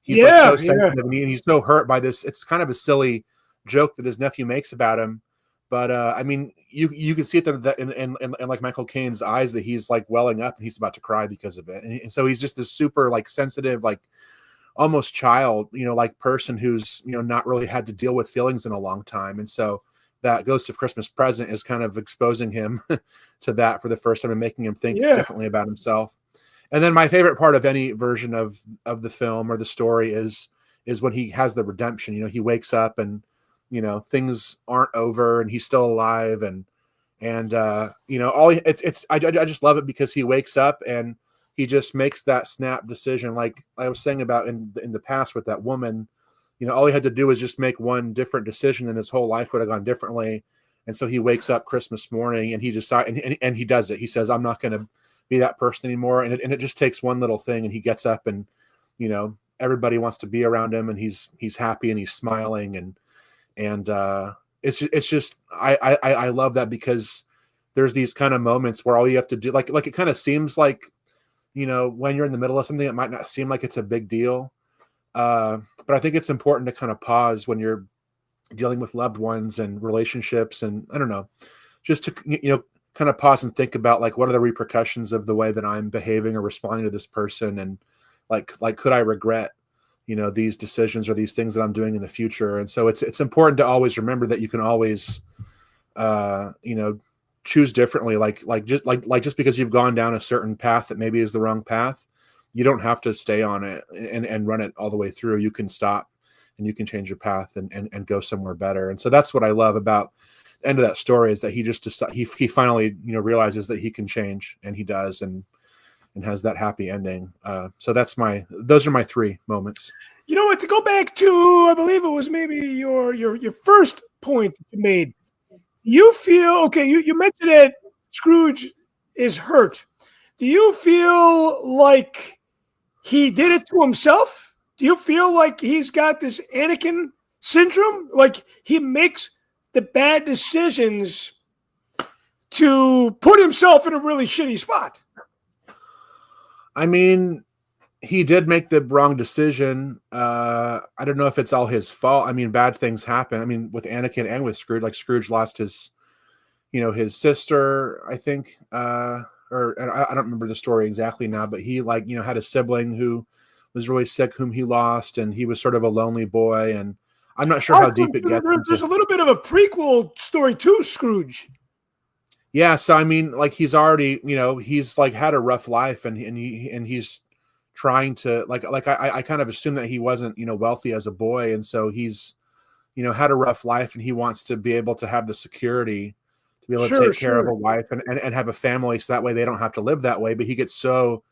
He's like so sensitive, and he's so hurt by this. It's kind of a silly joke that his nephew makes about him. But I mean, you can see it in like Michael Caine's eyes that he's like welling up and he's about to cry because of it. And so he's just this super like sensitive, like almost child, like person who's, not really had to deal with feelings in a long time. And so that Ghost of Christmas Present is kind of exposing him to that for the first time and making him think differently about himself. And then my favorite part of any version of the film or the story is when he has the redemption. He wakes up and, things aren't over and he's still alive. And I just love it because he wakes up and he just makes that snap decision. Like I was saying about in the past with that woman, all he had to do was just make one different decision and his whole life would have gone differently. And so he wakes up Christmas morning and he decides, and he does it. He says, I'm not going to be that person anymore. And it just takes one little thing, and he gets up and, everybody wants to be around him, and he's happy and he's smiling. And it's just, I love that because there's these kind of moments where all you have to do, like it kind of seems like, when you're in the middle of something, it might not seem like it's a big deal. But I think it's important to kind of pause when you're dealing with loved ones and relationships. And I don't know, just to, kind of pause and think about like, what are the repercussions of the way that I'm behaving or responding to this person? And like, could I regret, these decisions or these things that I'm doing in the future? And so it's important to always remember that you can always, choose differently. Just because you've gone down a certain path that maybe is the wrong path, you don't have to stay on it and run it all the way through. You can stop and you can change your path and go somewhere better. And so that's what I love about the end of that story, is that he just he finally, realizes that he can change, and he does, and has that happy ending. So those are my 3 moments. You know what, to go back to, I believe it was maybe your first point you made. You feel, okay, you mentioned that Scrooge is hurt. Do you feel like he did it to himself? Do you feel like he's got this Anakin syndrome? Like he makes the bad decisions to put himself in a really shitty spot? I mean, he did make the wrong decision. I don't know if it's all his fault. I mean, bad things happen. I mean, with Anakin and with Scrooge, like Scrooge lost his sister, I think, or I don't remember the story exactly now, but he had a sibling who was really sick, whom he lost, and he was sort of a lonely boy. And I'm not sure how deep it gets. There's a little bit of a prequel story to Scrooge. Yeah, so I mean, like he's already, he's like had a rough life, and he's trying to I kind of assume that he wasn't, wealthy as a boy, and so he's, had a rough life, and he wants to be able to have the security to be able to take care of a wife and have a family, so that way they don't have to live that way. But he gets so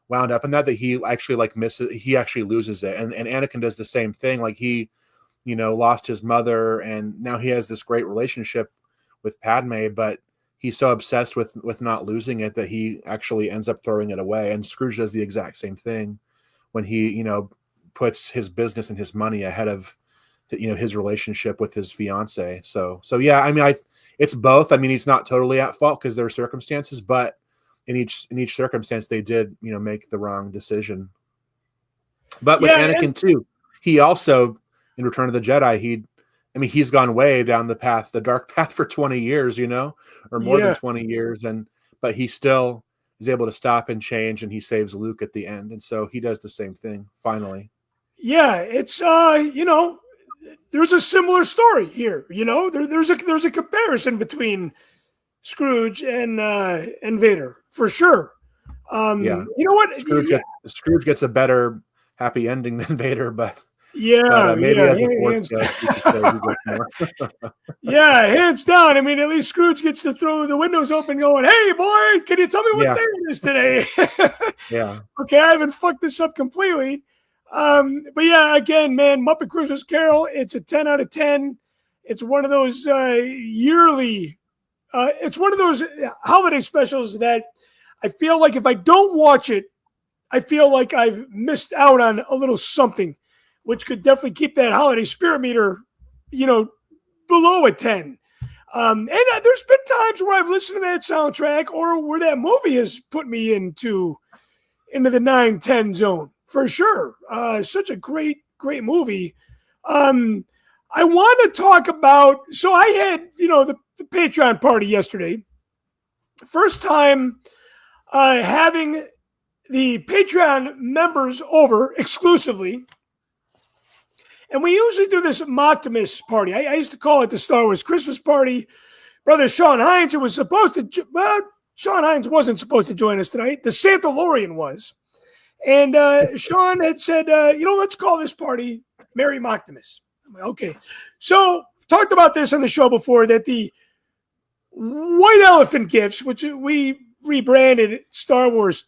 wound up in that he actually he actually loses it. And Anakin does the same thing. Like he, lost his mother, and now he has this great relationship with Padme, but he's so obsessed with not losing it that he actually ends up throwing it away. And Scrooge does the exact same thing when he, puts his business and his money ahead of, his relationship with his fiance. So yeah, I mean, it's both. I mean, he's not totally at fault because there are circumstances, but in each circumstance, they did, make the wrong decision. But with Anakin too, he also, in Return of the Jedi, he's gone way down the dark path for 20 years, or more than 20 years. But he still is able to stop and change, and he saves Luke at the end. And so he does the same thing finally. Yeah. It's, there's a similar story here. There's a comparison between Scrooge and Vader for sure. You know what? Scrooge gets a better happy ending than Vader, but maybe as the fourth ghost, yeah, hands down. I mean, at least Scrooge gets to throw the windows open going, "Hey, boy, can you tell me what day it is today?" Yeah. Okay, I haven't fucked this up completely. But yeah, again, man, Muppet Christmas Carol, it's a 10 out of 10. It's one of those yearly, it's one of those holiday specials that I feel like if I don't watch it, I feel like I've missed out on a little something, which could definitely keep that holiday spirit meter, below a 10. And there's been times where I've listened to that soundtrack or where that movie has put me into the 9-10 zone for sure. Such a great movie. I want to talk about, so I had, the Patreon party yesterday. First time having the Patreon members over exclusively. And we usually do this Machtails party. I used to call it the Star Wars Christmas party. Brother Sean Hines, was supposed to, Sean Hines wasn't supposed to join us tonight. The Santalorian was. And Sean had said, let's call this party Merry Machtails. I'm like, okay. So talked about this on the show before, that the White Elephant gifts, which we rebranded Star Wars,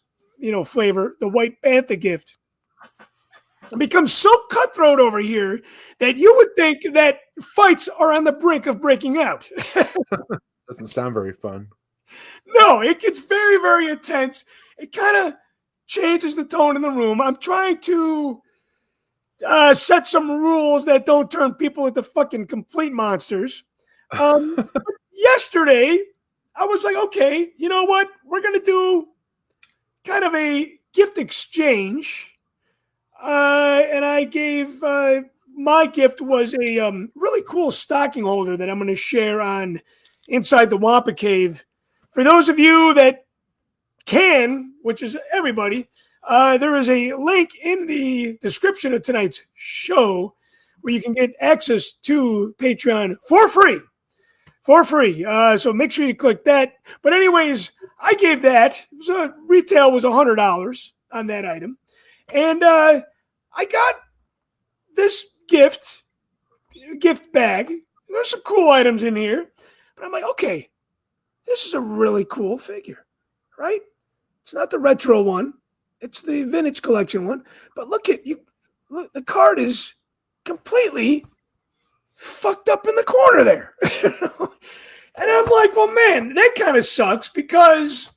flavor, the White Bantha gift, becomes so cutthroat over here that you would think that fights are on the brink of breaking out. Doesn't sound very fun. No, it gets very, very intense. It kind of changes the tone in the room. I'm trying to set some rules that don't turn people into fucking complete monsters. Yesterday, I was like, okay, you know what? We're going to do kind of a gift exchange. And I gave, my gift was a really cool stocking holder that I'm going to share on Inside the Wampa Cave. For those of you that can, which is everybody, there is a link in the description of tonight's show where you can get access to Patreon for free. So make sure you click that. But anyways, I gave that. Retail was $100 on that item. And I got this gift bag. There's some cool items in here. But I'm like, okay, this is a really cool figure, right? It's not the retro one. It's the vintage collection one. But look, the card is completely fucked up in the corner there. And I'm like, well, man, that kind of sucks, because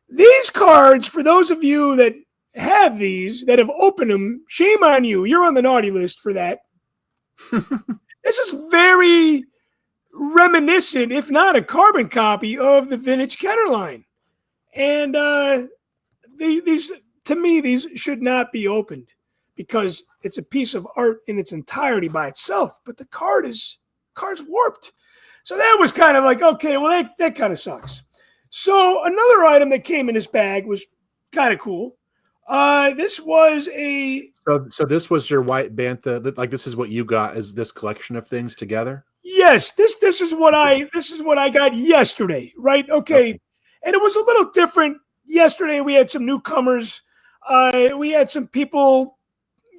these cards, for those of you that have these, that have opened them, shame on you. You're on the naughty list for that. This is very reminiscent, if not a carbon copy, of the vintage Kenner line. And these, to me, these should not be opened, because it's a piece of art in its entirety by itself. But the card's warped. So that was kind of like, okay, well, that kind of sucks. So another item that came in this bag was kind of cool. This was a... So this was your White Bantha, like this is what you got, is this collection of things together? Yes, this is what I got yesterday, right? Okay. And it was a little different. Yesterday we had some newcomers. We had some people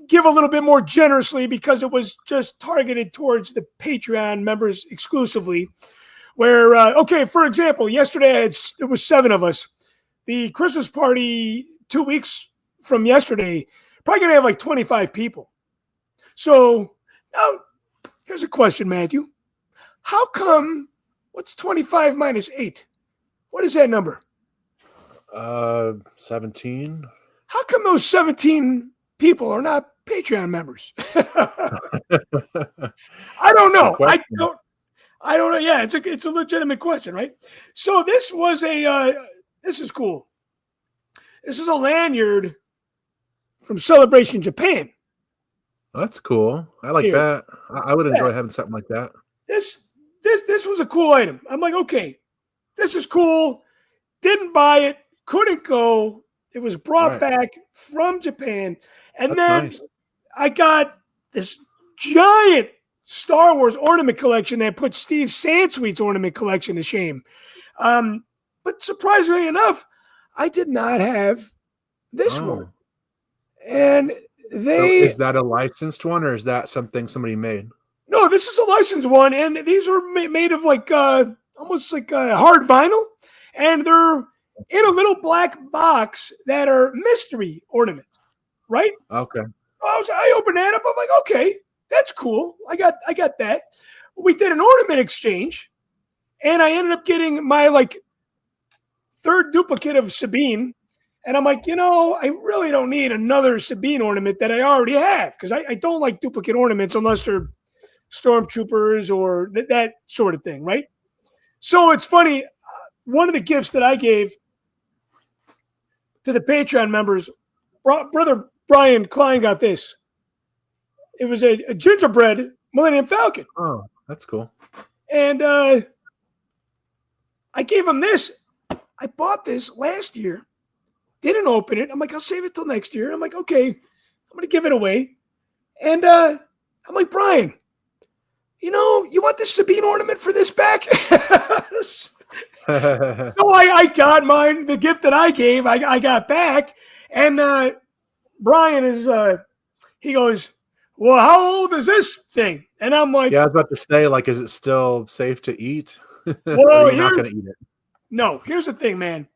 give a little bit more generously, because it was just targeted towards the Patreon members exclusively. Where, for example, yesterday there was 7 of us. The Christmas party 2 weeks from yesterday, probably going to have like 25 people. So now here's a question, Matthew. How come, what's 25 minus 8? What is that number? 17. How come those 17 people are not Patreon members? I don't know. I don't know. Yeah, it's a legitimate question, right? So this was this is cool. This is a lanyard from Celebration Japan. That's cool. I like that. I would enjoy having something like that. This was a cool item. I'm like, okay, this is cool. Didn't buy it. Couldn't go. It was brought back from Japan. And then nice. I got this giant Star Wars ornament collection that put Steve Sansweet's ornament collection to shame. But surprisingly enough, I did not have this one. And so is that a licensed one, or is that something somebody made? No, this is a licensed one, and these are made of like almost like hard vinyl, and they're in a little black box that are mystery ornaments, right? Okay. I opened that up. I'm like, okay, that's cool. I got that. We did an ornament exchange, and I ended up getting my like third duplicate of Sabine. And I'm like, I really don't need another Sabine ornament that I already have, because I don't like duplicate ornaments unless they're stormtroopers or that sort of thing, right? So it's funny. One of the gifts that I gave to the Patreon members, brother Brian Klein got this. It was a gingerbread Millennium Falcon. Oh, that's cool. And I gave him this. I bought this last year. Didn't open it. I'm like, I'll save it till next year. I'm like, okay, I'm going to give it away. And I'm like, Brian, you want this Sabine ornament for this back? So I got mine, the gift that I gave, I got back. And Brian is, he goes, well, how old is this thing? And I'm like, yeah, I was about to say, like, is it still safe to eat? Well, or you're not going to eat it? No, here's the thing, man.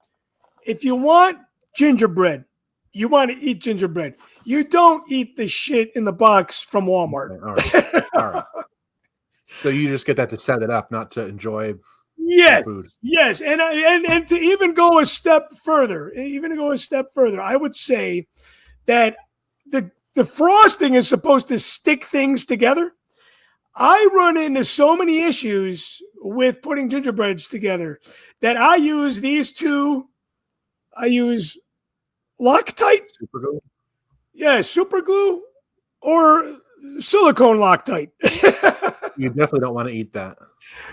If you want gingerbread, you want to eat gingerbread. You don't eat the shit in the box from Walmart. Okay, all right. So you just get that to set it up, not to enjoy food. Yes. And to even go a step further, I would say that the frosting is supposed to stick things together. I run into so many issues with putting gingerbreads together that I use these two. I use Loctite. Super glue? Yeah, super glue or silicone Loctite. You definitely don't want to eat that.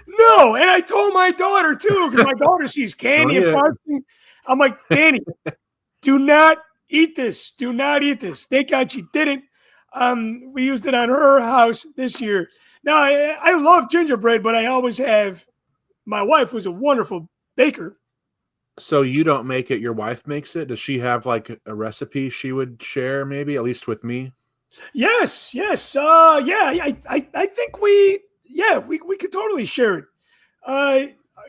No, and I told my daughter too, because my daughter sees candy and frosting. I'm like, Danny, do not eat this. Do not eat this. Thank God she didn't. We used it on her house this year. Now, I love gingerbread, but I always have my wife, who's a wonderful baker. So you don't make it, your wife makes it? Does she have like a recipe she would share, maybe, at least with me? Yes. I think we could totally share it.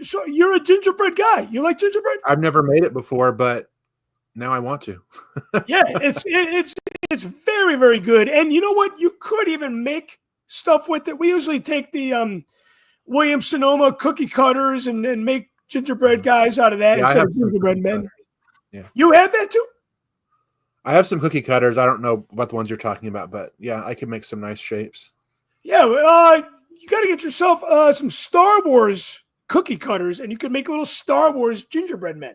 So you're a gingerbread guy. You like gingerbread? I've never made it before, but now I want to. Yeah, it's very, very good. And you know what? You could even make stuff with it. We usually take the Williams Sonoma cookie cutters and make gingerbread guys out of that instead of gingerbread men. Yeah. You have that too? I have some cookie cutters. I don't know about the ones you're talking about, but yeah, I can make some nice shapes. Yeah, you got to get yourself some Star Wars cookie cutters, and you can make little Star Wars gingerbread men.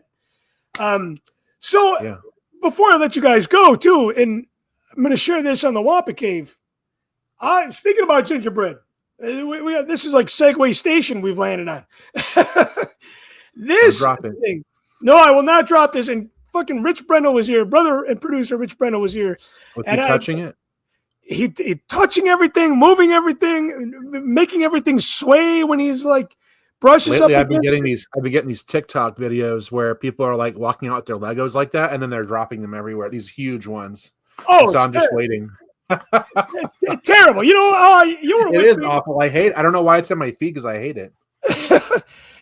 So before I let you guys go too, and I'm going to share this on the Wampa Cave. Speaking about gingerbread, we got, this is like Segway Station we've landed on. This thing. No, I will not drop this. And fucking Rich Brendel was here. Brother and producer Rich Brendel was here. Was he touching it? He touching everything, moving everything, making everything sway when he's like brushes Lately, up. I've been getting these TikTok videos where people are like walking out with their Legos like that, and then they're dropping them everywhere. These huge ones. Oh, so I'm just waiting. Terrible. You were. It is awful. I don't know why it's in my feed because I hate it.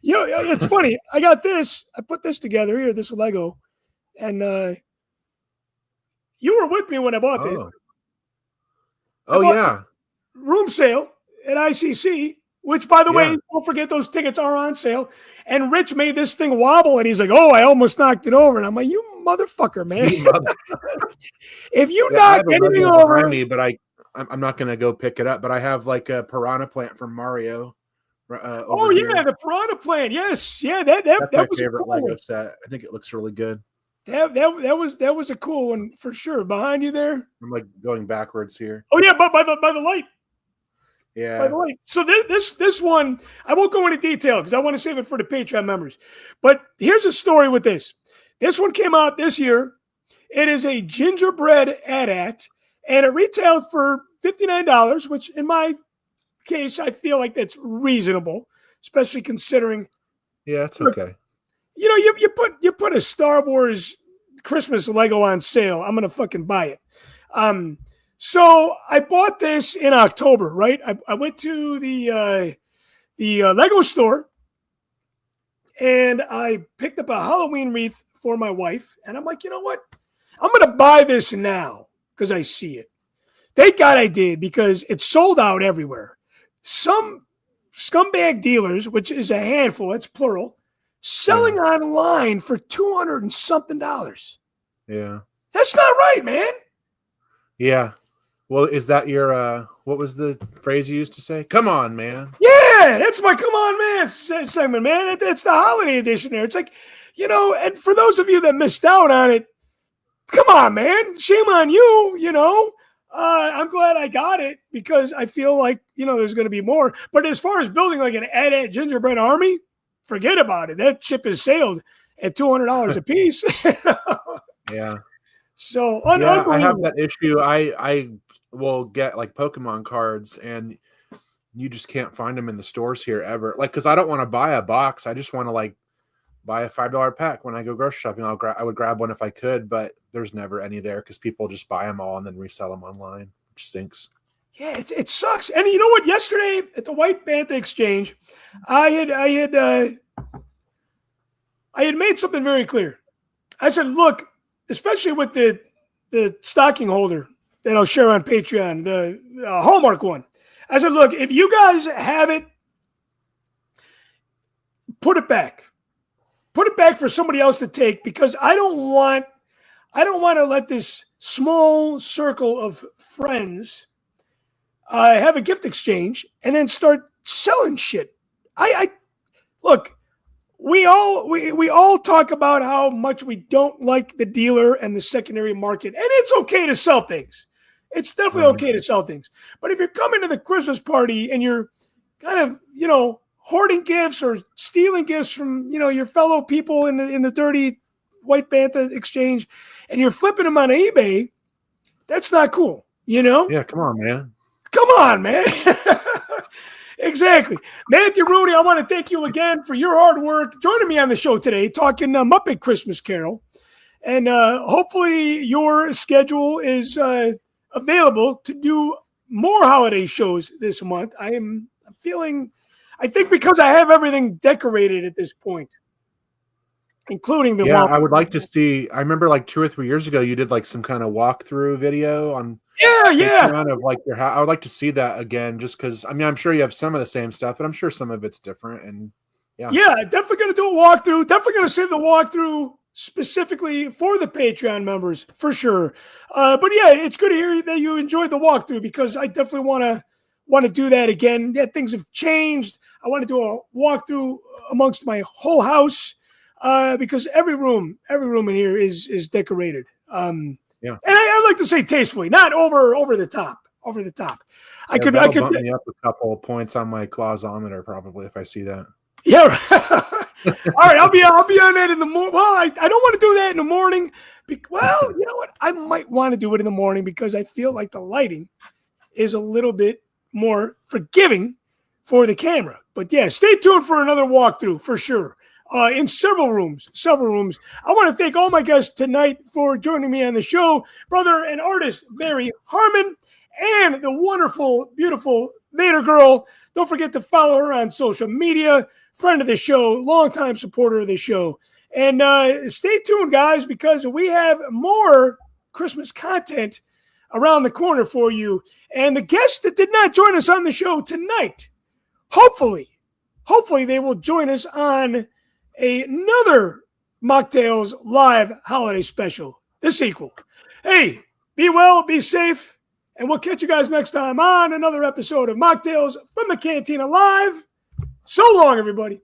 It's funny. I got this. I put this together here, this Lego, and you were with me when I bought this. Oh yeah. Room sale at ICC, which, by the way, don't forget those tickets are on sale. And Rich made this thing wobble, and he's like, "Oh, I almost knocked it over." And I'm like, "You motherfucker, man! If you knock anything over me, but I'm not going to go pick it up. But I have like a piranha plant from Mario. The piranha plant. Yes, that's my was favorite cool Lego set. I think it looks really good. That was a cool one for sure. Behind you there. I'm like going backwards here. Oh yeah, but by the light. Yeah. By the way, so this one, I won't go into detail because I want to save it for the Patreon members. But here's a story with this. This one came out this year. It is a gingerbread AT-AT, and it retailed for $59, which in my case, I feel like that's reasonable, especially considering. Yeah, it's okay. You put a Star Wars Christmas Lego on sale. I'm gonna fucking buy it. So I bought this in October, right? I went to the Lego store and I picked up a Halloween wreath for my wife. And I'm like, you know what? I'm going to buy this now because I see it. Thank God I did, because it's sold out everywhere. Some scumbag dealers, which is a handful, that's plural, selling online for $200 and something. Yeah. That's not right, man. Yeah. Well, is that your what was the phrase you used to say? Come on, man. Yeah, that's my Come On Man segment, man. It's the holiday edition there. It's like, and for those of you that missed out on it, come on, man. Shame on you, I'm glad I got it, because I feel like, there's going to be more. But as far as building like an Ed gingerbread army, forget about it. That ship has sailed at $200 a piece. Yeah. So, yeah, I have that issue. I will get like Pokemon cards, and you just can't find them in the stores here ever. Like, because I don't want to buy a box. I just want to like buy a $5 pack when I go grocery shopping. I would grab one if I could, but there's never any there because people just buy them all and then resell them online, which stinks. Yeah, it sucks. And you know what? Yesterday at the White Bantha Exchange, I had made something very clear. I said, look, especially with the stocking holder that I'll share on Patreon, the Hallmark one. I said, look, if you guys have it, put it back. Put it back for somebody else to take, because I don't want to let this small circle of friends have a gift exchange and then start selling shit. I look, we all talk about how much we don't like the dealer and the secondary market, and it's okay to sell things. It's definitely okay to sell things. But if you're coming to the Christmas party and you're kind of, hoarding gifts or stealing gifts from, your fellow people in the dirty White Bantha Exchange, and you're flipping them on eBay, that's not cool, Yeah, come on, man. Come on, man. Exactly. Matthew Rooney, I want to thank you again for your hard work joining me on the show today, talking Muppet Christmas Carol. And hopefully your schedule is available to do more holiday shows this month. I'm feeling, I think, because I have everything decorated at this point, including the I would like to see. I remember like 2 or 3 years ago, you did like some kind of walkthrough video on Patreon of like your house. I would like to see that again, just because I'm sure you have some of the same stuff, but I'm sure some of it's different. And definitely going to do a walkthrough. Definitely going to save the walkthrough specifically for the Patreon members for sure. But yeah, it's good to hear that you enjoyed the walkthrough, because I definitely want to do that again. Yeah, things have changed. I want to do a walkthrough amongst my whole house, because every room in here is decorated. And I like to say tastefully, not over the top. I could bump me up a couple of points on my clausometer probably if I see that. Yeah. All right, I'll be on that in the morning. Well, I don't want to do that in the morning. Well, you know what? I might want to do it in the morning, because I feel like the lighting is a little bit more forgiving for the camera. But yeah, stay tuned for another walkthrough for sure. In several rooms. I want to thank all my guests tonight for joining me on the show. Brother and artist Barry Harmon, and the wonderful, beautiful Vader Girl. Don't forget to follow her on social media. Friend of the show, longtime supporter of the show. And stay tuned, guys, because we have more Christmas content around the corner for you. And the guests that did not join us on the show tonight, hopefully they will join us on another Machtails live holiday special, the sequel. Hey, be well, be safe, and we'll catch you guys next time on another episode of Machtails from the Cantina Live. So long, everybody.